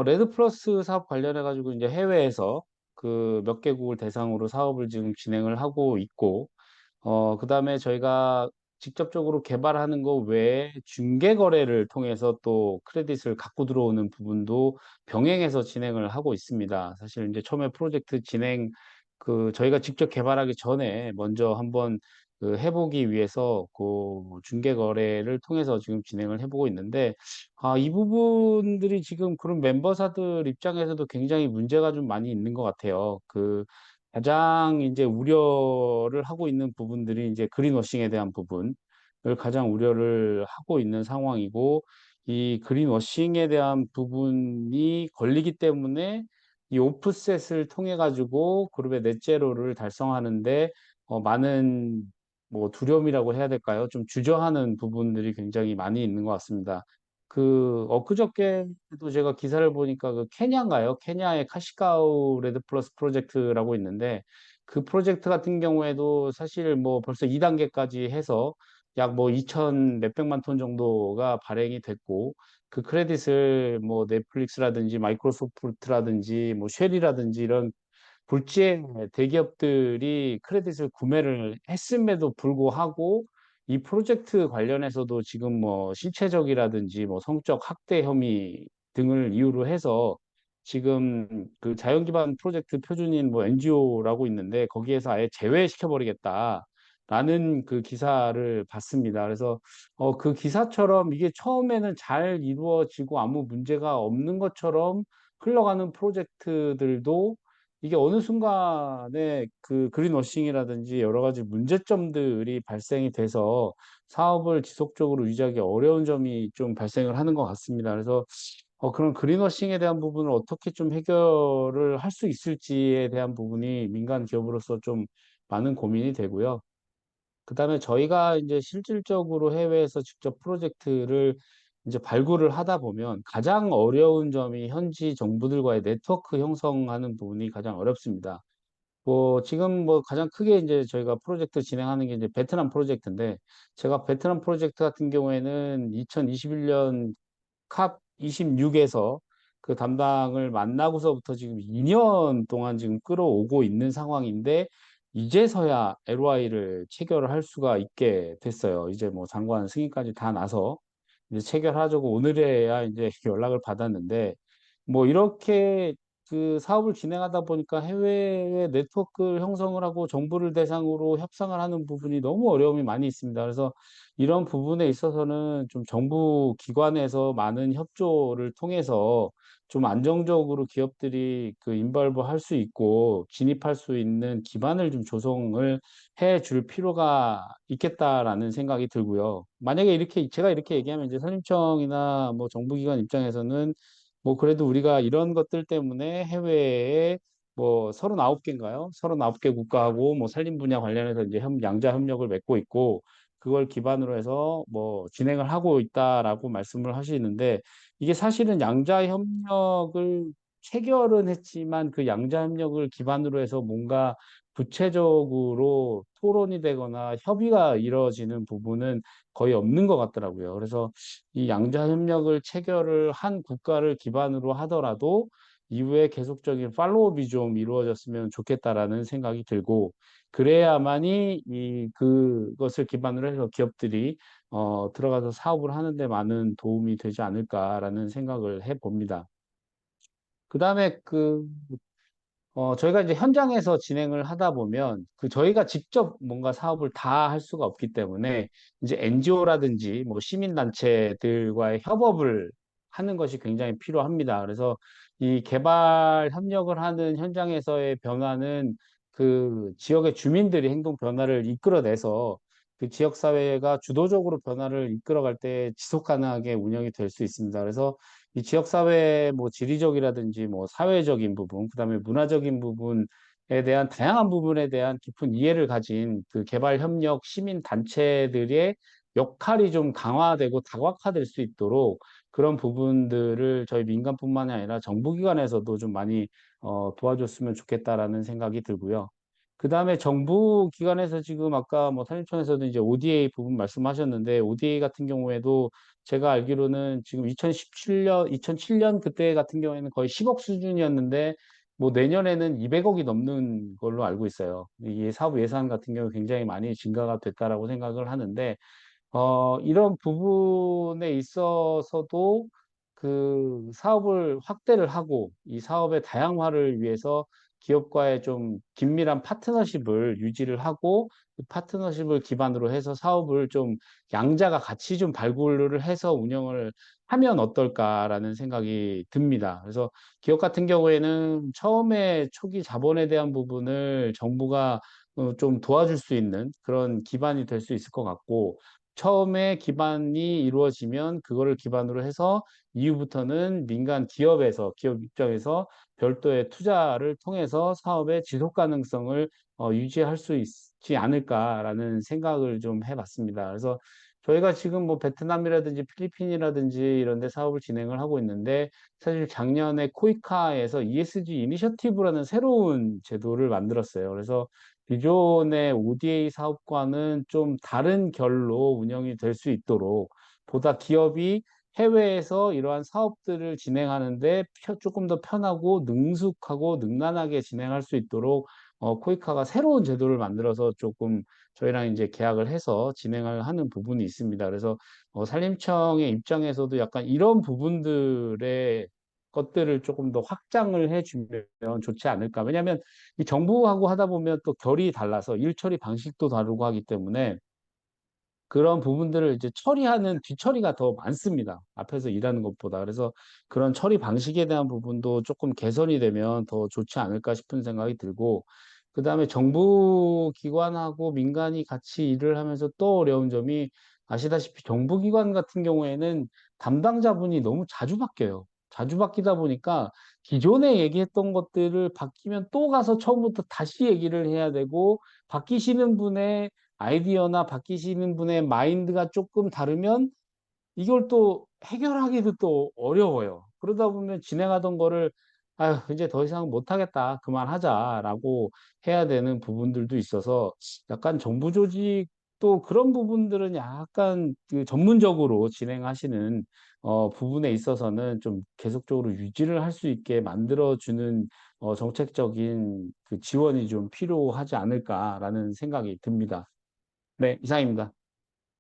레드 플러스 사업 관련해 가지고 이제 해외에서 그 몇 개국을 대상으로 사업을 지금 진행을 하고 있고, 그다음에 저희가 직접적으로 개발하는 거 외에 중개 거래를 통해서 또 크레딧을 갖고 들어오는 부분도 병행해서 진행을 하고 있습니다. 사실 이제 처음에 프로젝트 진행 그 저희가 직접 개발하기 전에 먼저 한번 그 해보기 위해서 그 중개 거래를 통해서 지금 진행을 해보고 있는데, 이 부분들이 지금 그런 멤버사들 입장에서도 굉장히 문제가 좀 많이 있는 것 같아요. 그 가장 이제 우려를 하고 있는 부분들이 이제 그린워싱에 대한 부분을 가장 우려를 하고 있는 상황이고, 이 그린워싱에 대한 부분이 걸리기 때문에 이 오프셋을 통해 가지고 그룹의 넷제로를 달성하는데 많은 뭐 두려움이라고 해야 될까요? 좀 주저하는 부분들이 굉장히 많이 있는 것 같습니다. 엊그저께도 제가 기사를 보니까 그 케냐인가요? 케냐의 카시카우 레드 플러스 프로젝트라고 있는데, 그 프로젝트 같은 경우에도 사실 뭐 벌써 2단계까지 해서 약 뭐 2천 몇백만 톤 정도가 발행이 됐고, 그 크레딧을 뭐 넷플릭스라든지 마이크로소프트라든지 뭐 쉘이라든지 이런 굴지의 대기업들이 크레딧을 구매를 했음에도 불구하고 이 프로젝트 관련해서도 지금 뭐 신체적이라든지 뭐 성적 학대 혐의 등을 이유로 해서 지금 그 자연 기반 프로젝트 표준인 뭐 NGO라고 있는데 거기에서 아예 제외시켜 버리겠다라는 그 기사를 봤습니다. 그래서 그 기사처럼 이게 처음에는 잘 이루어지고 아무 문제가 없는 것처럼 흘러가는 프로젝트들도 이게 어느 순간에 그 그린워싱이라든지 여러 가지 문제점들이 발생이 돼서 사업을 지속적으로 유지하기 어려운 점이 좀 발생을 하는 것 같습니다. 그래서 그런 그린워싱에 대한 부분을 어떻게 좀 해결을 할 수 있을지에 대한 부분이 민간 기업으로서 좀 많은 고민이 되고요. 그다음에 저희가 이제 실질적으로 해외에서 직접 프로젝트를 이제 발굴을 하다 보면 가장 어려운 점이 현지 정부들과의 네트워크 형성하는 부분이 가장 어렵습니다. 뭐 지금 뭐 가장 크게 이제 저희가 프로젝트 진행하는 게 이제 베트남 프로젝트인데, 제가 베트남 프로젝트 같은 경우에는 2021년 캅 26에서 그 담당을 만나고서부터 지금 2년 동안 지금 끌어오고 있는 상황인데, 이제서야 LOI를 체결을 할 수가 있게 됐어요. 이제 뭐 장관 승인까지 다 나서 이제 체결하자고 오늘에야 이제 연락을 받았는데, 뭐 이렇게 그 사업을 진행하다 보니까 해외에 네트워크 형성을 하고 정부를 대상으로 협상을 하는 부분이 너무 어려움이 많이 있습니다. 그래서 이런 부분에 있어서는 좀 정부 기관에서 많은 협조를 통해서 좀 안정적으로 기업들이 그 인발브 할 수 있고 진입할 수 있는 기반을 좀 조성을 해 줄 필요가 있겠다라는 생각이 들고요. 만약에 이렇게 제가 이렇게 얘기하면 이제 산림청이나 뭐 정부기관 입장에서는 뭐 그래도 우리가 이런 것들 때문에 해외에 뭐 39개인가요? 39개 국가하고 뭐 산림 분야 관련해서 이제 양자 협력을 맺고 있고 그걸 기반으로 해서 뭐 진행을 하고 있다라고 말씀을 하시는데 이게 사실은 양자 협력을 체결은 했지만 그 양자 협력을 기반으로 해서 뭔가 구체적으로 토론이 되거나 협의가 이루어지는 부분은 거의 없는 것 같더라고요. 그래서 이 양자 협력을 체결을 한 국가를 기반으로 하더라도 이후에 계속적인 팔로우업이 좀 이루어졌으면 좋겠다라는 생각이 들고 그래야만이 그것을 기반으로 해서 기업들이 들어가서 사업을 하는데 많은 도움이 되지 않을까라는 생각을 해봅니다. 그다음에 저희가 이제 현장에서 진행을 하다 보면 저희가 직접 뭔가 사업을 다 할 수가 없기 때문에 이제 NGO라든지 뭐 시민단체들과의 협업을 하는 것이 굉장히 필요합니다. 그래서 이 개발 협력을 하는 현장에서의 변화는 그 지역의 주민들이 행동 변화를 이끌어내서 그 지역사회가 주도적으로 변화를 이끌어갈 때 지속 가능하게 운영이 될 수 있습니다. 그래서 이 지역사회 뭐 지리적이라든지 뭐 사회적인 부분, 그다음에 문화적인 부분에 대한 다양한 부분에 대한 깊은 이해를 가진 그 개발협력 시민단체들의 역할이 좀 강화되고 다각화될 수 있도록 그런 부분들을 저희 민간뿐만이 아니라 정부기관에서도 좀 많이 도와줬으면 좋겠다라는 생각이 들고요. 그다음에 정부 기관에서 지금 아까 뭐 산림청에서도 이제 ODA 부분 말씀하셨는데 ODA 같은 경우에도 제가 알기로는 지금 2007년 그때 같은 경우에는 거의 10억 수준이었는데 뭐 내년에는 200억이 넘는 걸로 알고 있어요. 이 사업 예산 같은 경우 굉장히 많이 증가가 됐다라고 생각을 하는데 이런 부분에 있어서도 그 사업을 확대를 하고 이 사업의 다양화를 위해서 기업과의 좀 긴밀한 파트너십을 유지를 하고 그 파트너십을 기반으로 해서 사업을 좀 양자가 같이 좀 발굴을 해서 운영을 하면 어떨까라는 생각이 듭니다. 그래서 기업 같은 경우에는 처음에 초기 자본에 대한 부분을 정부가 좀 도와줄 수 있는 그런 기반이 될 수 있을 것 같고 처음에 기반이 이루어지면 그거를 기반으로 해서 이후부터는 민간 기업에서 기업 입장에서 별도의 투자를 통해서 사업의 지속 가능성을 유지할 수 있지 않을까라는 생각을 좀 해봤습니다. 그래서 저희가 지금 뭐 베트남이라든지 필리핀이라든지 이런 데 사업을 진행을 하고 있는데 사실 작년에 코이카에서 ESG 이니셔티브라는 새로운 제도를 만들었어요. 그래서 기존의 ODA 사업과는 좀 다른 결로 운영이 될 수 있도록 보다 기업이 해외에서 이러한 사업들을 진행하는데 조금 더 편하고 능숙하고 능란하게 진행할 수 있도록 코이카가 새로운 제도를 만들어서 조금 저희랑 이제 계약을 해서 진행을 하는 부분이 있습니다. 그래서 산림청의 입장에서도 약간 이런 부분들의 것들을 조금 더 확장을 해주면 좋지 않을까. 왜냐하면 이 정부하고 하다 보면 또 결이 달라서 일 처리 방식도 다르고 하기 때문에 그런 부분들을 이제 처리하는 뒤처리가 더 많습니다. 앞에서 일하는 것보다. 그래서 그런 처리 방식에 대한 부분도 조금 개선이 되면 더 좋지 않을까 싶은 생각이 들고, 그 다음에 정부 기관하고 민간이 같이 일을 하면서 또 어려운 점이 아시다시피 정부 기관 같은 경우에는 담당자분이 너무 자주 바뀌어요. 자주 바뀌다 보니까 기존에 얘기했던 것들을 바뀌면 또 가서 처음부터 다시 얘기를 해야 되고, 바뀌시는 분의 아이디어나 바뀌시는 분의 마인드가 조금 다르면 이걸 또 해결하기도 또 어려워요. 그러다 보면 진행하던 거를 아유, 이제 더 이상 못하겠다. 그만하자라고 해야 되는 부분들도 있어서 약간 정부 조직도 그런 부분들은 약간 그 전문적으로 진행하시는 부분에 있어서는 좀 계속적으로 유지를 할 수 있게 만들어주는 정책적인 그 지원이 좀 필요하지 않을까라는 생각이 듭니다. 네, 이상입니다.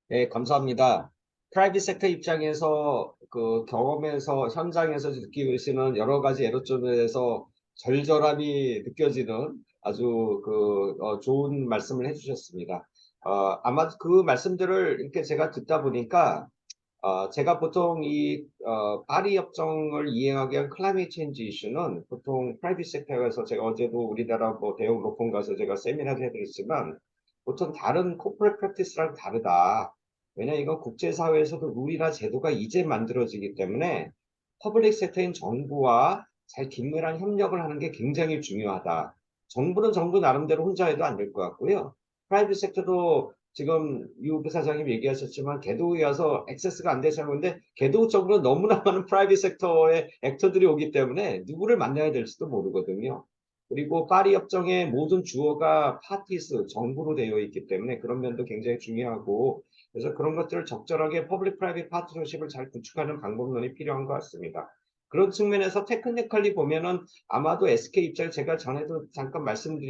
네, 감사합니다. 프라이빗 섹터 입장에서 그 경험에서 현장에서 느끼고 계시는 여러 가지 에러점에 대해서 절절함이 느껴지는 아주 좋은 말씀을 해주셨습니다. 아마 그 말씀들을 이렇게 제가 듣다 보니까 제가 보통 파리 협정을 이행하기 위한 클라이밋 체인지 이슈는 보통 프라이빗 섹터에서 제가 어제도 우리나라 뭐 대형 로펌 가서 제가 세미나를 해드렸지만 보통 다른 코퍼레이트 프랙티스랑 다르다. 왜냐 이건 국제사회에서도 룰이나 제도가 이제 만들어지기 때문에 퍼블릭 섹터인 정부와 잘 긴밀한 협력을 하는 게 굉장히 중요하다. 정부는 정부 나름대로 혼자 해도 안 될 것 같고요. 프라이빗 섹터도 지금 유 부사장님 얘기하셨지만 개도국에 와서 액세스가 안 돼서 하는데 개도국 쪽으로 너무나 많은 프라이빗 섹터의 액터들이 오기 때문에 누구를 만나야 될지도 모르거든요. 그리고 파리 협정의 모든 주어가 파티스, 정부로 되어 있기 때문에 그런 면도 굉장히 중요하고 그래서 그런 것들을 적절하게 퍼블릭 프라이빗 파트너십을 잘 구축하는 방법론이 필요한 것 같습니다. 그런 측면에서 테크니컬리 보면은 아마도 SK 입장에 제가 전에도 잠깐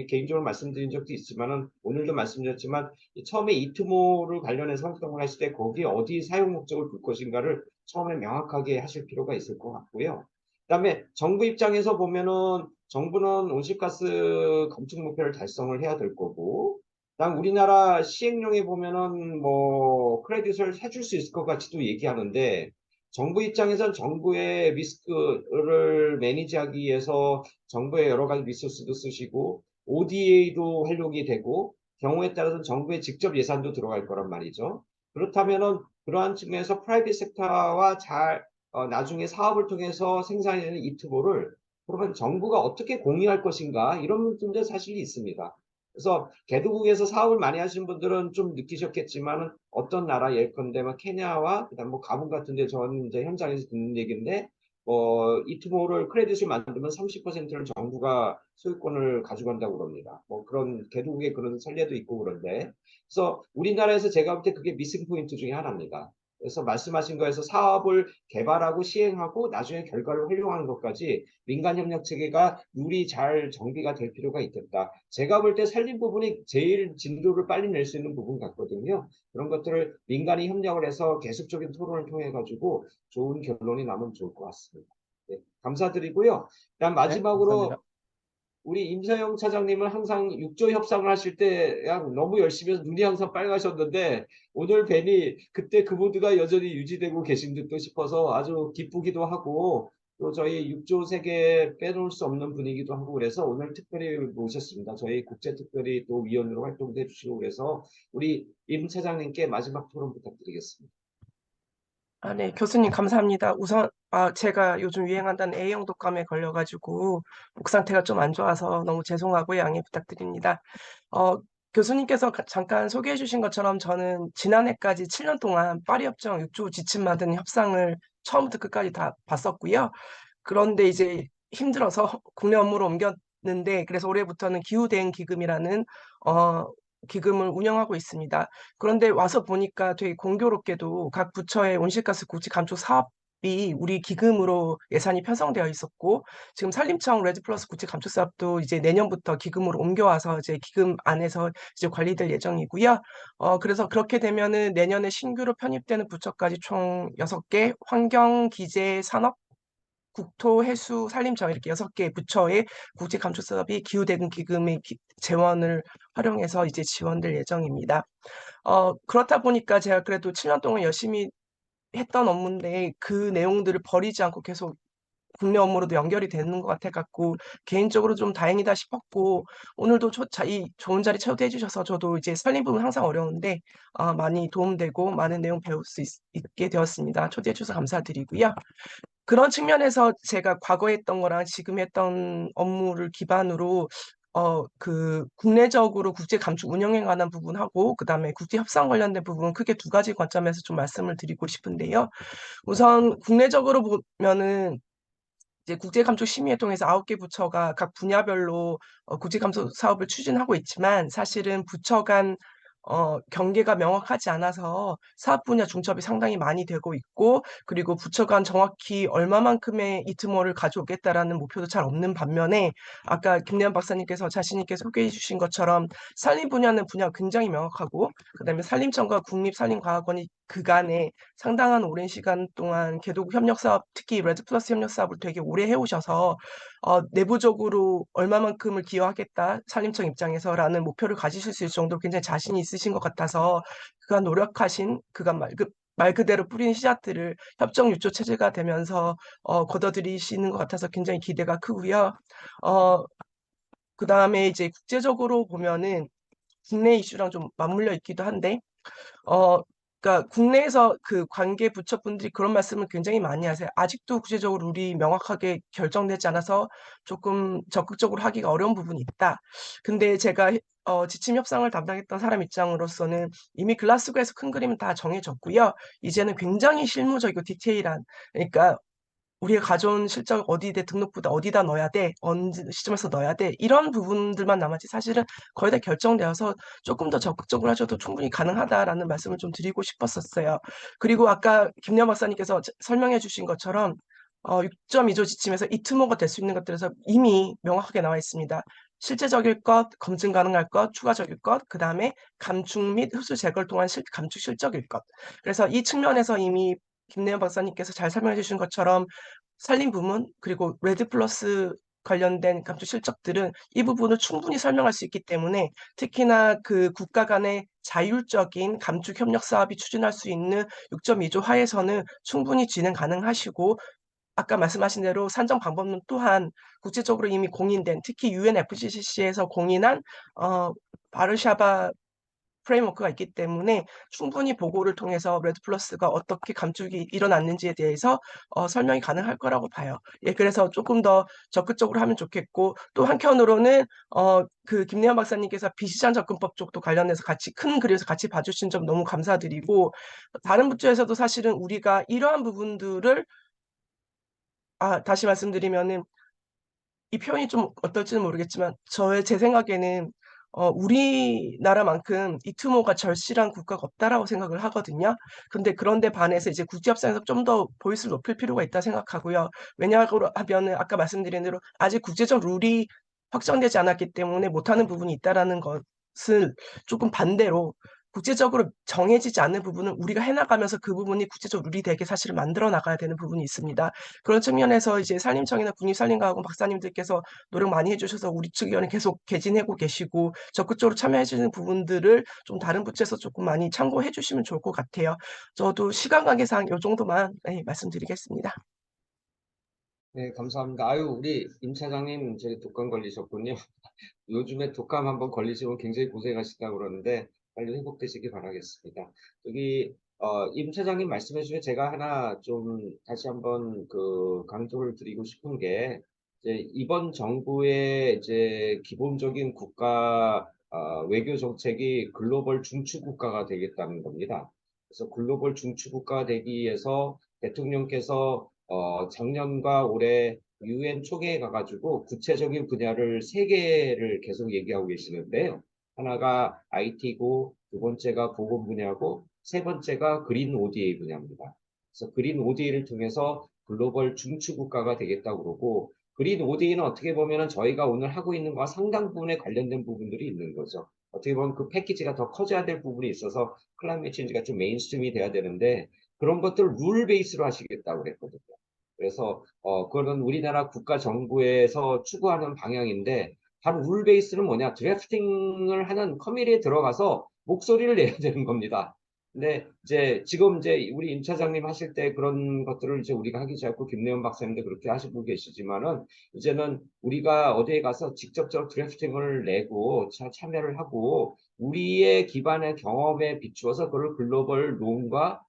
개인적으로 말씀드린 적도 있지만은 오늘도 말씀드렸지만 처음에 이트모를 관련해서 활동을 하실 때 거기에 어디 사용 목적을 둘 것인가를 처음에 명확하게 하실 필요가 있을 것 같고요. 그다음에 정부 입장에서 보면은 정부는 온실가스 감축 목표를 달성을 해야 될 거고, 그다음 우리나라 시행령에 보면은 뭐 크레딧을 해줄 수 있을 것 같이도 얘기하는데 정부 입장에선 정부의 리스크를 매니지하기 위해서 정부의 여러 가지 리소스도 쓰시고 ODA도 활용이 되고 경우에 따라서는 정부의 직접 예산도 들어갈 거란 말이죠. 그렇다면은 그러한 측면에서 프라이빗 섹터와 나중에 사업을 통해서 생산해내는 이트보를 그러면 정부가 어떻게 공유할 것인가 이런 문제도 사실 있습니다. 그래서 개도국에서 사업을 많이 하시는 분들은 좀 느끼셨겠지만 어떤 나라 예컨대 뭐 케냐와 그다음 뭐 가본 같은데 저는 이제 현장에서 듣는 얘기인데 이트모를 크레딧을 만들면 30%를 정부가 소유권을 가져간다고 그럽니다. 뭐 그런 개도국의 그런 선례도 있고 그런데 그래서 우리나라에서 제가 볼 때 그게 미싱 포인트 중에 하나입니다. 그래서 말씀하신 거에서 사업을 개발하고 시행하고 나중에 결과를 활용하는 것까지 민간 협력 체계가 룰이 잘 정비가 될 필요가 있겠다. 제가 볼 때 살림 부분이 제일 진도를 빨리 낼 수 있는 부분 같거든요. 그런 것들을 민간이 협력을 해서 계속적인 토론을 통해 가지고 좋은 결론이 나면 좋을 것 같습니다. 네, 감사드리고요. 그다음
네, 감사합니다.
마지막으로 우리 임서영 차장님은 항상 육조 협상을 하실 때 그냥 너무 열심히 해서 눈이 항상 빨가셨는데 오늘 뵈니 그때 그 모드가 여전히 유지되고 계신 듯도 싶어서 아주 기쁘기도 하고 또 저희 육조 세계 빼놓을 수 없는 분위기도 하고 그래서 오늘 특별히 모셨습니다. 저희 국제특별히 또 위원으로 활동도 해주시고 그래서 우리 임 차장님께 마지막 토론 부탁드리겠습니다.
네, 교수님 감사합니다. 우선 제가 요즘 유행한다는 A형 독감에 걸려가지고 목 상태가 좀 안 좋아서 너무 죄송하고 양해 부탁드립니다. 교수님께서 잠깐 소개해 주신 것처럼 저는 지난해까지 7년 동안 파리 협정 6조 지침 만드는 협상을 처음부터 끝까지 다 봤었고요. 그런데 이제 힘들어서 국내 업무로 옮겼는데 그래서 올해부터는 기후 대응 기금이라는 기금을 운영하고 있습니다. 그런데 와서 보니까 되게 공교롭게도 각 부처의 온실가스 국지 감축 사업이 우리 기금으로 예산이 편성되어 있었고 지금 산림청 레드 플러스 국지 감축 사업도 이제 내년부터 기금으로 옮겨와서 이제 기금 안에서 이제 관리될 예정이고요. 그래서 그렇게 되면은 내년에 신규로 편입되는 부처까지 총 6개 환경, 기재, 산업 국토, 해수, 산림청 이렇게 6개 부처의 국제 감축 사업이 기후대응 기금의 재원을 활용해서 이제 지원될 예정입니다. 그렇다 보니까 제가 그래도 7년 동안 열심히 했던 업무인데 그 내용들을 버리지 않고 계속 국내 업무로도 연결이 되는 것 같아 갖고 개인적으로 좀 다행이다 싶었고 오늘도 이 좋은 자리 초대해 주셔서 저도 이제 살림 부분 항상 어려운데 많이 도움되고 많은 내용 배울 수 있게 되었습니다. 초대해 주셔서 감사드리고요. 그런 측면에서 제가 과거에 했던 거랑 지금 했던 업무를 기반으로 국내적으로 국제 감축 운영에 관한 부분하고 그다음에 국제 협상 관련된 부분 크게 두 가지 관점에서 좀 말씀을 드리고 싶은데요. 우선 국내적으로 보면은 이제 국제감축심의회 통해서 9개 부처가 각 분야별로 국제감축 사업을 추진하고 있지만 사실은 부처 간 경계가 명확하지 않아서 사업 분야 중첩이 상당히 많이 되고 있고 그리고 부처 간 정확히 얼마만큼의 이트모를 가져오겠다라는 목표도 잘 없는 반면에 아까 김래현 박사님께서 자신 있게 소개해 주신 것처럼 산림 분야는 분야가 굉장히 명확하고 그다음에 산림청과 국립산림과학원이 그간에 상당한 오랜 시간 동안 개도국 협력 사업, 특히 레드 플러스 협력 사업을 되게 오래 해오셔서 내부적으로 얼마만큼을 기여하겠다, 산림청 입장에서라는 목표를 가지실 수 있을 정도로 굉장히 자신이 있으신 것 같아서 그간 노력하신 그간 말 그대로 뿌린 씨앗들을 협정 6조 체제가 되면서 걷어들이시는 것 같아서 굉장히 기대가 크고요. 그다음에 이제 국제적으로 보면은 국내 이슈랑 좀 맞물려 있기도 한데 어, 그러니까 국내에서 그 관계 부처분들이 그런 말씀을 굉장히 많이 하세요. 아직도 구체적으로 룰이 명확하게 결정되지 않아서 조금 적극적으로 하기가 어려운 부분이 있다. 근데 제가 지침 협상을 담당했던 사람 입장으로서는 이미 글라스고에서 큰 그림은 다 정해졌고요. 이제는 굉장히 실무적이고 디테일한, 그러니까 우리가 가져온 실적 어디에 등록부다 어디다 넣어야 돼, 어느 시점에서 넣어야 돼, 이런 부분들만 남았지 사실은 거의 다 결정되어서 조금 더 적극적으로 하셔도 충분히 가능하다라는 말씀을 좀 드리고 싶었었어요. 그리고 아까 김연 박사님께서 설명해 주신 것처럼 6.2조 지침에서 이 투모가 될 수 있는 것들에서 이미 명확하게 나와 있습니다. 실제적일 것, 검증 가능할 것, 추가적일 것, 그 다음에 감축 및 흡수 제거를 통한 감축 실적일 것. 그래서 이 측면에서 이미 김내연 박사님께서 잘 설명해 주신 것처럼 산림 부문 그리고 레드 플러스 관련된 감축 실적들은 이 부분을 충분히 설명할 수 있기 때문에 특히나 그 국가 간의 자율적인 감축 협력 사업이 추진할 수 있는 6.2조 하에서는 충분히 진행 가능하시고 아까 말씀하신 대로 산정 방법론 또한 국제적으로 이미 공인된 특히 UNFCCC에서 공인한 바르샤바 프레임워크가 있기 때문에 충분히 보고를 통해서 레드 플러스가 어떻게 감축이 일어났는지에 대해서 설명이 가능할 거라고 봐요. 예, 그래서 조금 더 적극적으로 하면 좋겠고 또 한편으로는 그 김래현 박사님께서 비시장 접근법 쪽도 관련해서 같이 큰 그림에서 같이 봐주신 점 너무 감사드리고 다른 부처에서도 사실은 우리가 이러한 부분들을 다시 말씀드리면은 이 표현이 좀 어떨지는 모르겠지만 제 생각에는 우리나라만큼 이 규모가 절실한 국가가 없다라고 생각을 하거든요. 근데 그런데 반해서 이제 국제협상에서 좀 더 보이스를 높일 필요가 있다 생각하고요. 왜냐하면은 아까 말씀드린 대로 아직 국제적 룰이 확정되지 않았기 때문에 못하는 부분이 있다라는 것을 조금 반대로 국제적으로 정해지지 않는 부분을 우리가 해나가면서 그 부분이 국제적 룰이 되게 사실은 만들어 나가야 되는 부분이 있습니다. 그런 측면에서 이제 산림청이나 국립산림과학원 박사님들께서 노력 많이 해주셔서 우리 측 의원이 계속 개진하고 계시고 적극적으로 참여해 주는 부분들을 좀 다른 부처에서 조금 많이 참고해 주시면 좋을 것 같아요. 저도 시간 관계상 요 정도만 말씀드리겠습니다.
네, 감사합니다. 아유, 우리 임 차장님 저기 독감 걸리셨군요. 요즘에 독감 한번 걸리시면 굉장히 고생하시다고 그러는데 빨리 회복되시기 바라겠습니다. 여기 임 차장님 말씀해 주시면 제가 하나 좀 다시 한번 그 강조를 드리고 싶은 게 이제 이번 정부의 이제 기본적인 국가 외교 정책이 글로벌 중추 국가가 되겠다는 겁니다. 그래서 글로벌 중추 국가가 되기 위해서 대통령께서 작년과 올해 UN 초계에 가가지고 구체적인 분야를 세 개를 계속 얘기하고 계시는데요. 하나가 IT고, 두 번째가 보건 분야고, 세 번째가 그린 ODA 분야입니다. 그래서 그린 ODA를 통해서 글로벌 중추 국가가 되겠다고 그러고, 그린 ODA는 어떻게 보면 저희가 오늘 하고 있는 것과 상당 부분에 관련된 부분들이 있는 거죠. 어떻게 보면 그 패키지가 더 커져야 될 부분이 있어서 클라이밋 체인지가 좀 메인스트림이 돼야 되는데 그런 것들을 룰 베이스로 하시겠다고 그랬거든요. 그래서 그거는 우리나라 국가 정부에서 추구하는 방향인데 바로 룰 베이스는 뭐냐? 드래프팅을 하는 커뮤니티에 들어가서 목소리를 내야 되는 겁니다. 근데 이제 지금 이제 우리 임 차장님 하실 때 그런 것들을 이제 우리가 하기 시작했고 김래원 박사님도 그렇게 하시고 계시지만은 이제는 우리가 어디에 가서 직접적으로 드래프팅을 내고 참여를 하고 우리의 기반의 경험에 비추어서 그걸 글로벌 론과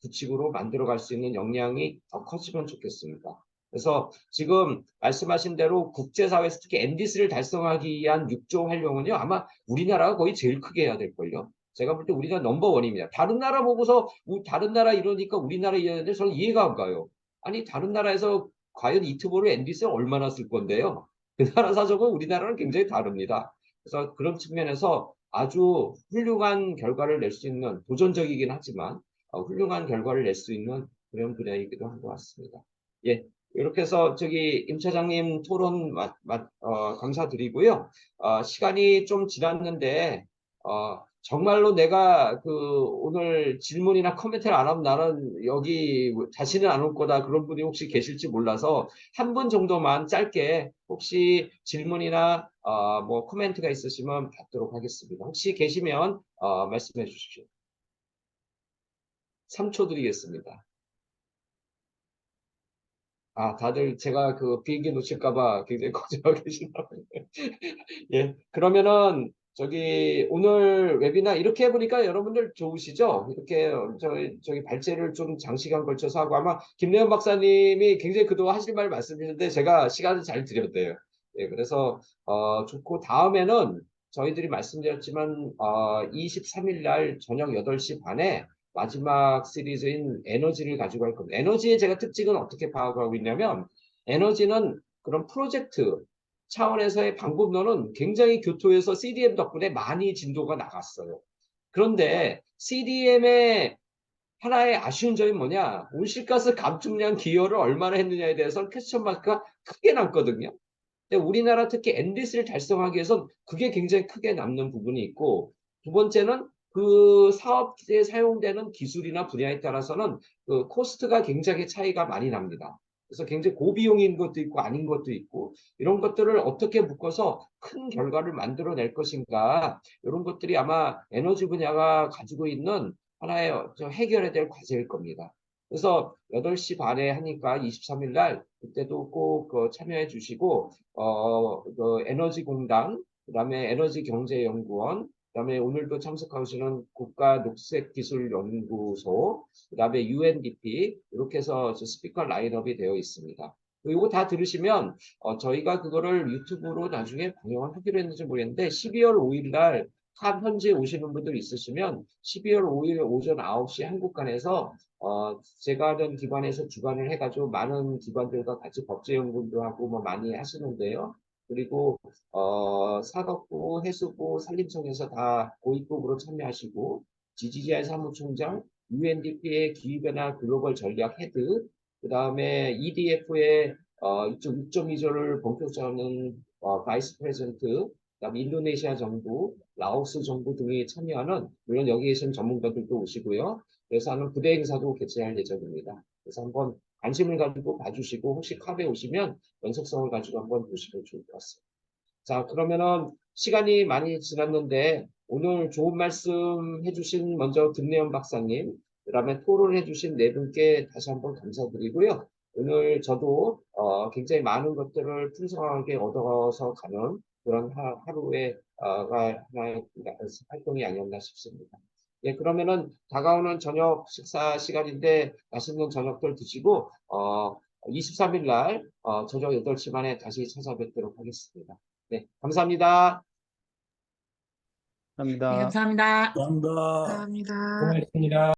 규칙으로 만들어갈 수 있는 역량이 더 커지면 좋겠습니다. 그래서 지금 말씀하신 대로 국제사회에서 특히 NDC를 달성하기 위한 6조 활용은요, 아마 우리나라가 거의 제일 크게 해야 될걸요. 제가 볼 때 우리가 넘버원입니다. 다른 나라 보고서 다른 나라 이러니까 우리나라 이러는데 저는 이해가 안 가요. 아니 다른 나라에서 과연 이 투보를 NDC를 얼마나 쓸 건데요. 그 나라 사정은 우리나라는 굉장히 다릅니다. 그래서 그런 측면에서 아주 훌륭한 결과를 낼 수 있는 도전적이긴 하지만 훌륭한 결과를 낼 수 있는 그런 분야이기도 한 것 같습니다. 예, 이렇게 해서 저기 임 차장님 토론 감사드리고요. 시간이 좀 지났는데 정말로 내가 그 오늘 질문이나 코멘트를 안 하면 나는 여기 다시는 안 올 거다 그런 분이 혹시 계실지 몰라서 한 분 정도만 짧게 혹시 질문이나 뭐 코멘트가 있으시면 받도록 하겠습니다. 혹시 계시면 말씀해 주십시오. 3초 드리겠습니다. 다들 제가 그 비행기 놓칠까봐 굉장히 걱정하고 계시나 봐요. 예, 그러면은 저기 오늘 웨비나 이렇게 해보니까 여러분들 좋으시죠? 이렇게 저기 발제를 좀 장시간 걸쳐서 하고 아마 김래현 박사님이 굉장히 그동안 하실 말 말씀하셨는데 제가 시간을 잘 드렸대요. 예, 그래서 좋고 다음에는 저희들이 말씀드렸지만 23일 날 저녁 8시 반에 마지막 시리즈인 에너지를 가지고 할 겁니다. 에너지의 제가 특징은 어떻게 파악하고 있냐면 에너지는 그런 프로젝트 차원에서의 방법론은 굉장히 교토에서 CDM 덕분에 많이 진도가 나갔어요. 그런데 CDM의 하나의 아쉬운 점이 뭐냐? 온실가스 감축량 기여를 얼마나 했느냐에 대해서는 퀘스천 마크가 크게 남거든요. 근데 우리나라 특히 엔리스를 달성하기 위해선 그게 굉장히 크게 남는 부분이 있고, 두 번째는 그 사업에 사용되는 기술이나 분야에 따라서는 그 코스트가 굉장히 차이가 많이 납니다. 그래서 굉장히 고비용인 것도 있고 아닌 것도 있고 이런 것들을 어떻게 묶어서 큰 결과를 만들어낼 것인가 이런 것들이 아마 에너지 분야가 가지고 있는 하나의 해결해야 될 과제일 겁니다. 그래서 8시 반에 하니까 23일 날 그때도 꼭 참여해 주시고 그 에너지공단, 그다음에 에너지경제연구원, 그다음에 오늘도 참석하시는 국가녹색기술연구소, 그다음에 UNDP 이렇게 해서 스피커 라인업이 되어 있습니다. 이거 다 들으시면 저희가 그거를 유튜브로 나중에 방영을 하기로 했는지 모르겠는데 12월 5일 날 현지에 오시는 분들 있으시면 12월 5일 오전 9시 한국관에서 제가 하는 기관에서 주관을 해가지고 많은 기관들과 같이 법제연구도 하고 뭐 많이 하시는데요. 그리고 사법부, 해수부, 산림청에서 다 고위급으로 참여하시고 GGI 사무총장, UNDP의 기후변화 글로벌 전략 헤드, 그 다음에 EDF의 이쪽 6.2조를 본격적으로 하는 바이스 프레젠트, 그다음에 인도네시아 정부, 라오스 정부 등이 참여하는 물론 여기 계신 전문가들도 오시고요. 그래서 하는 부대 행사도 개최할 예정입니다. 그래서 한번 관심을 가지고 봐주시고 혹시 캅에 오시면 연속성을 가지고 한번 보시면 좋을 것 같습니다. 자, 그러면은 시간이 많이 지났는데 오늘 좋은 말씀 해주신 먼저 김래현 박사님, 그다음에 토론해주신 네 분께 다시 한번 감사드리고요. 오늘 저도 굉장히 많은 것들을 풍성하게 얻어서 가는 그런 하루의 하나의 활동이 아니었나 싶습니다. 예, 그러면은 다가오는 저녁 식사 시간인데 맛있는 저녁들 드시고 23일 날 저녁 8시 반에 다시 찾아뵙도록 하겠습니다. 네, 감사합니다.
감사합니다.
네, 감사합니다.
감사합니다.
감사합니다.
고맙습니다.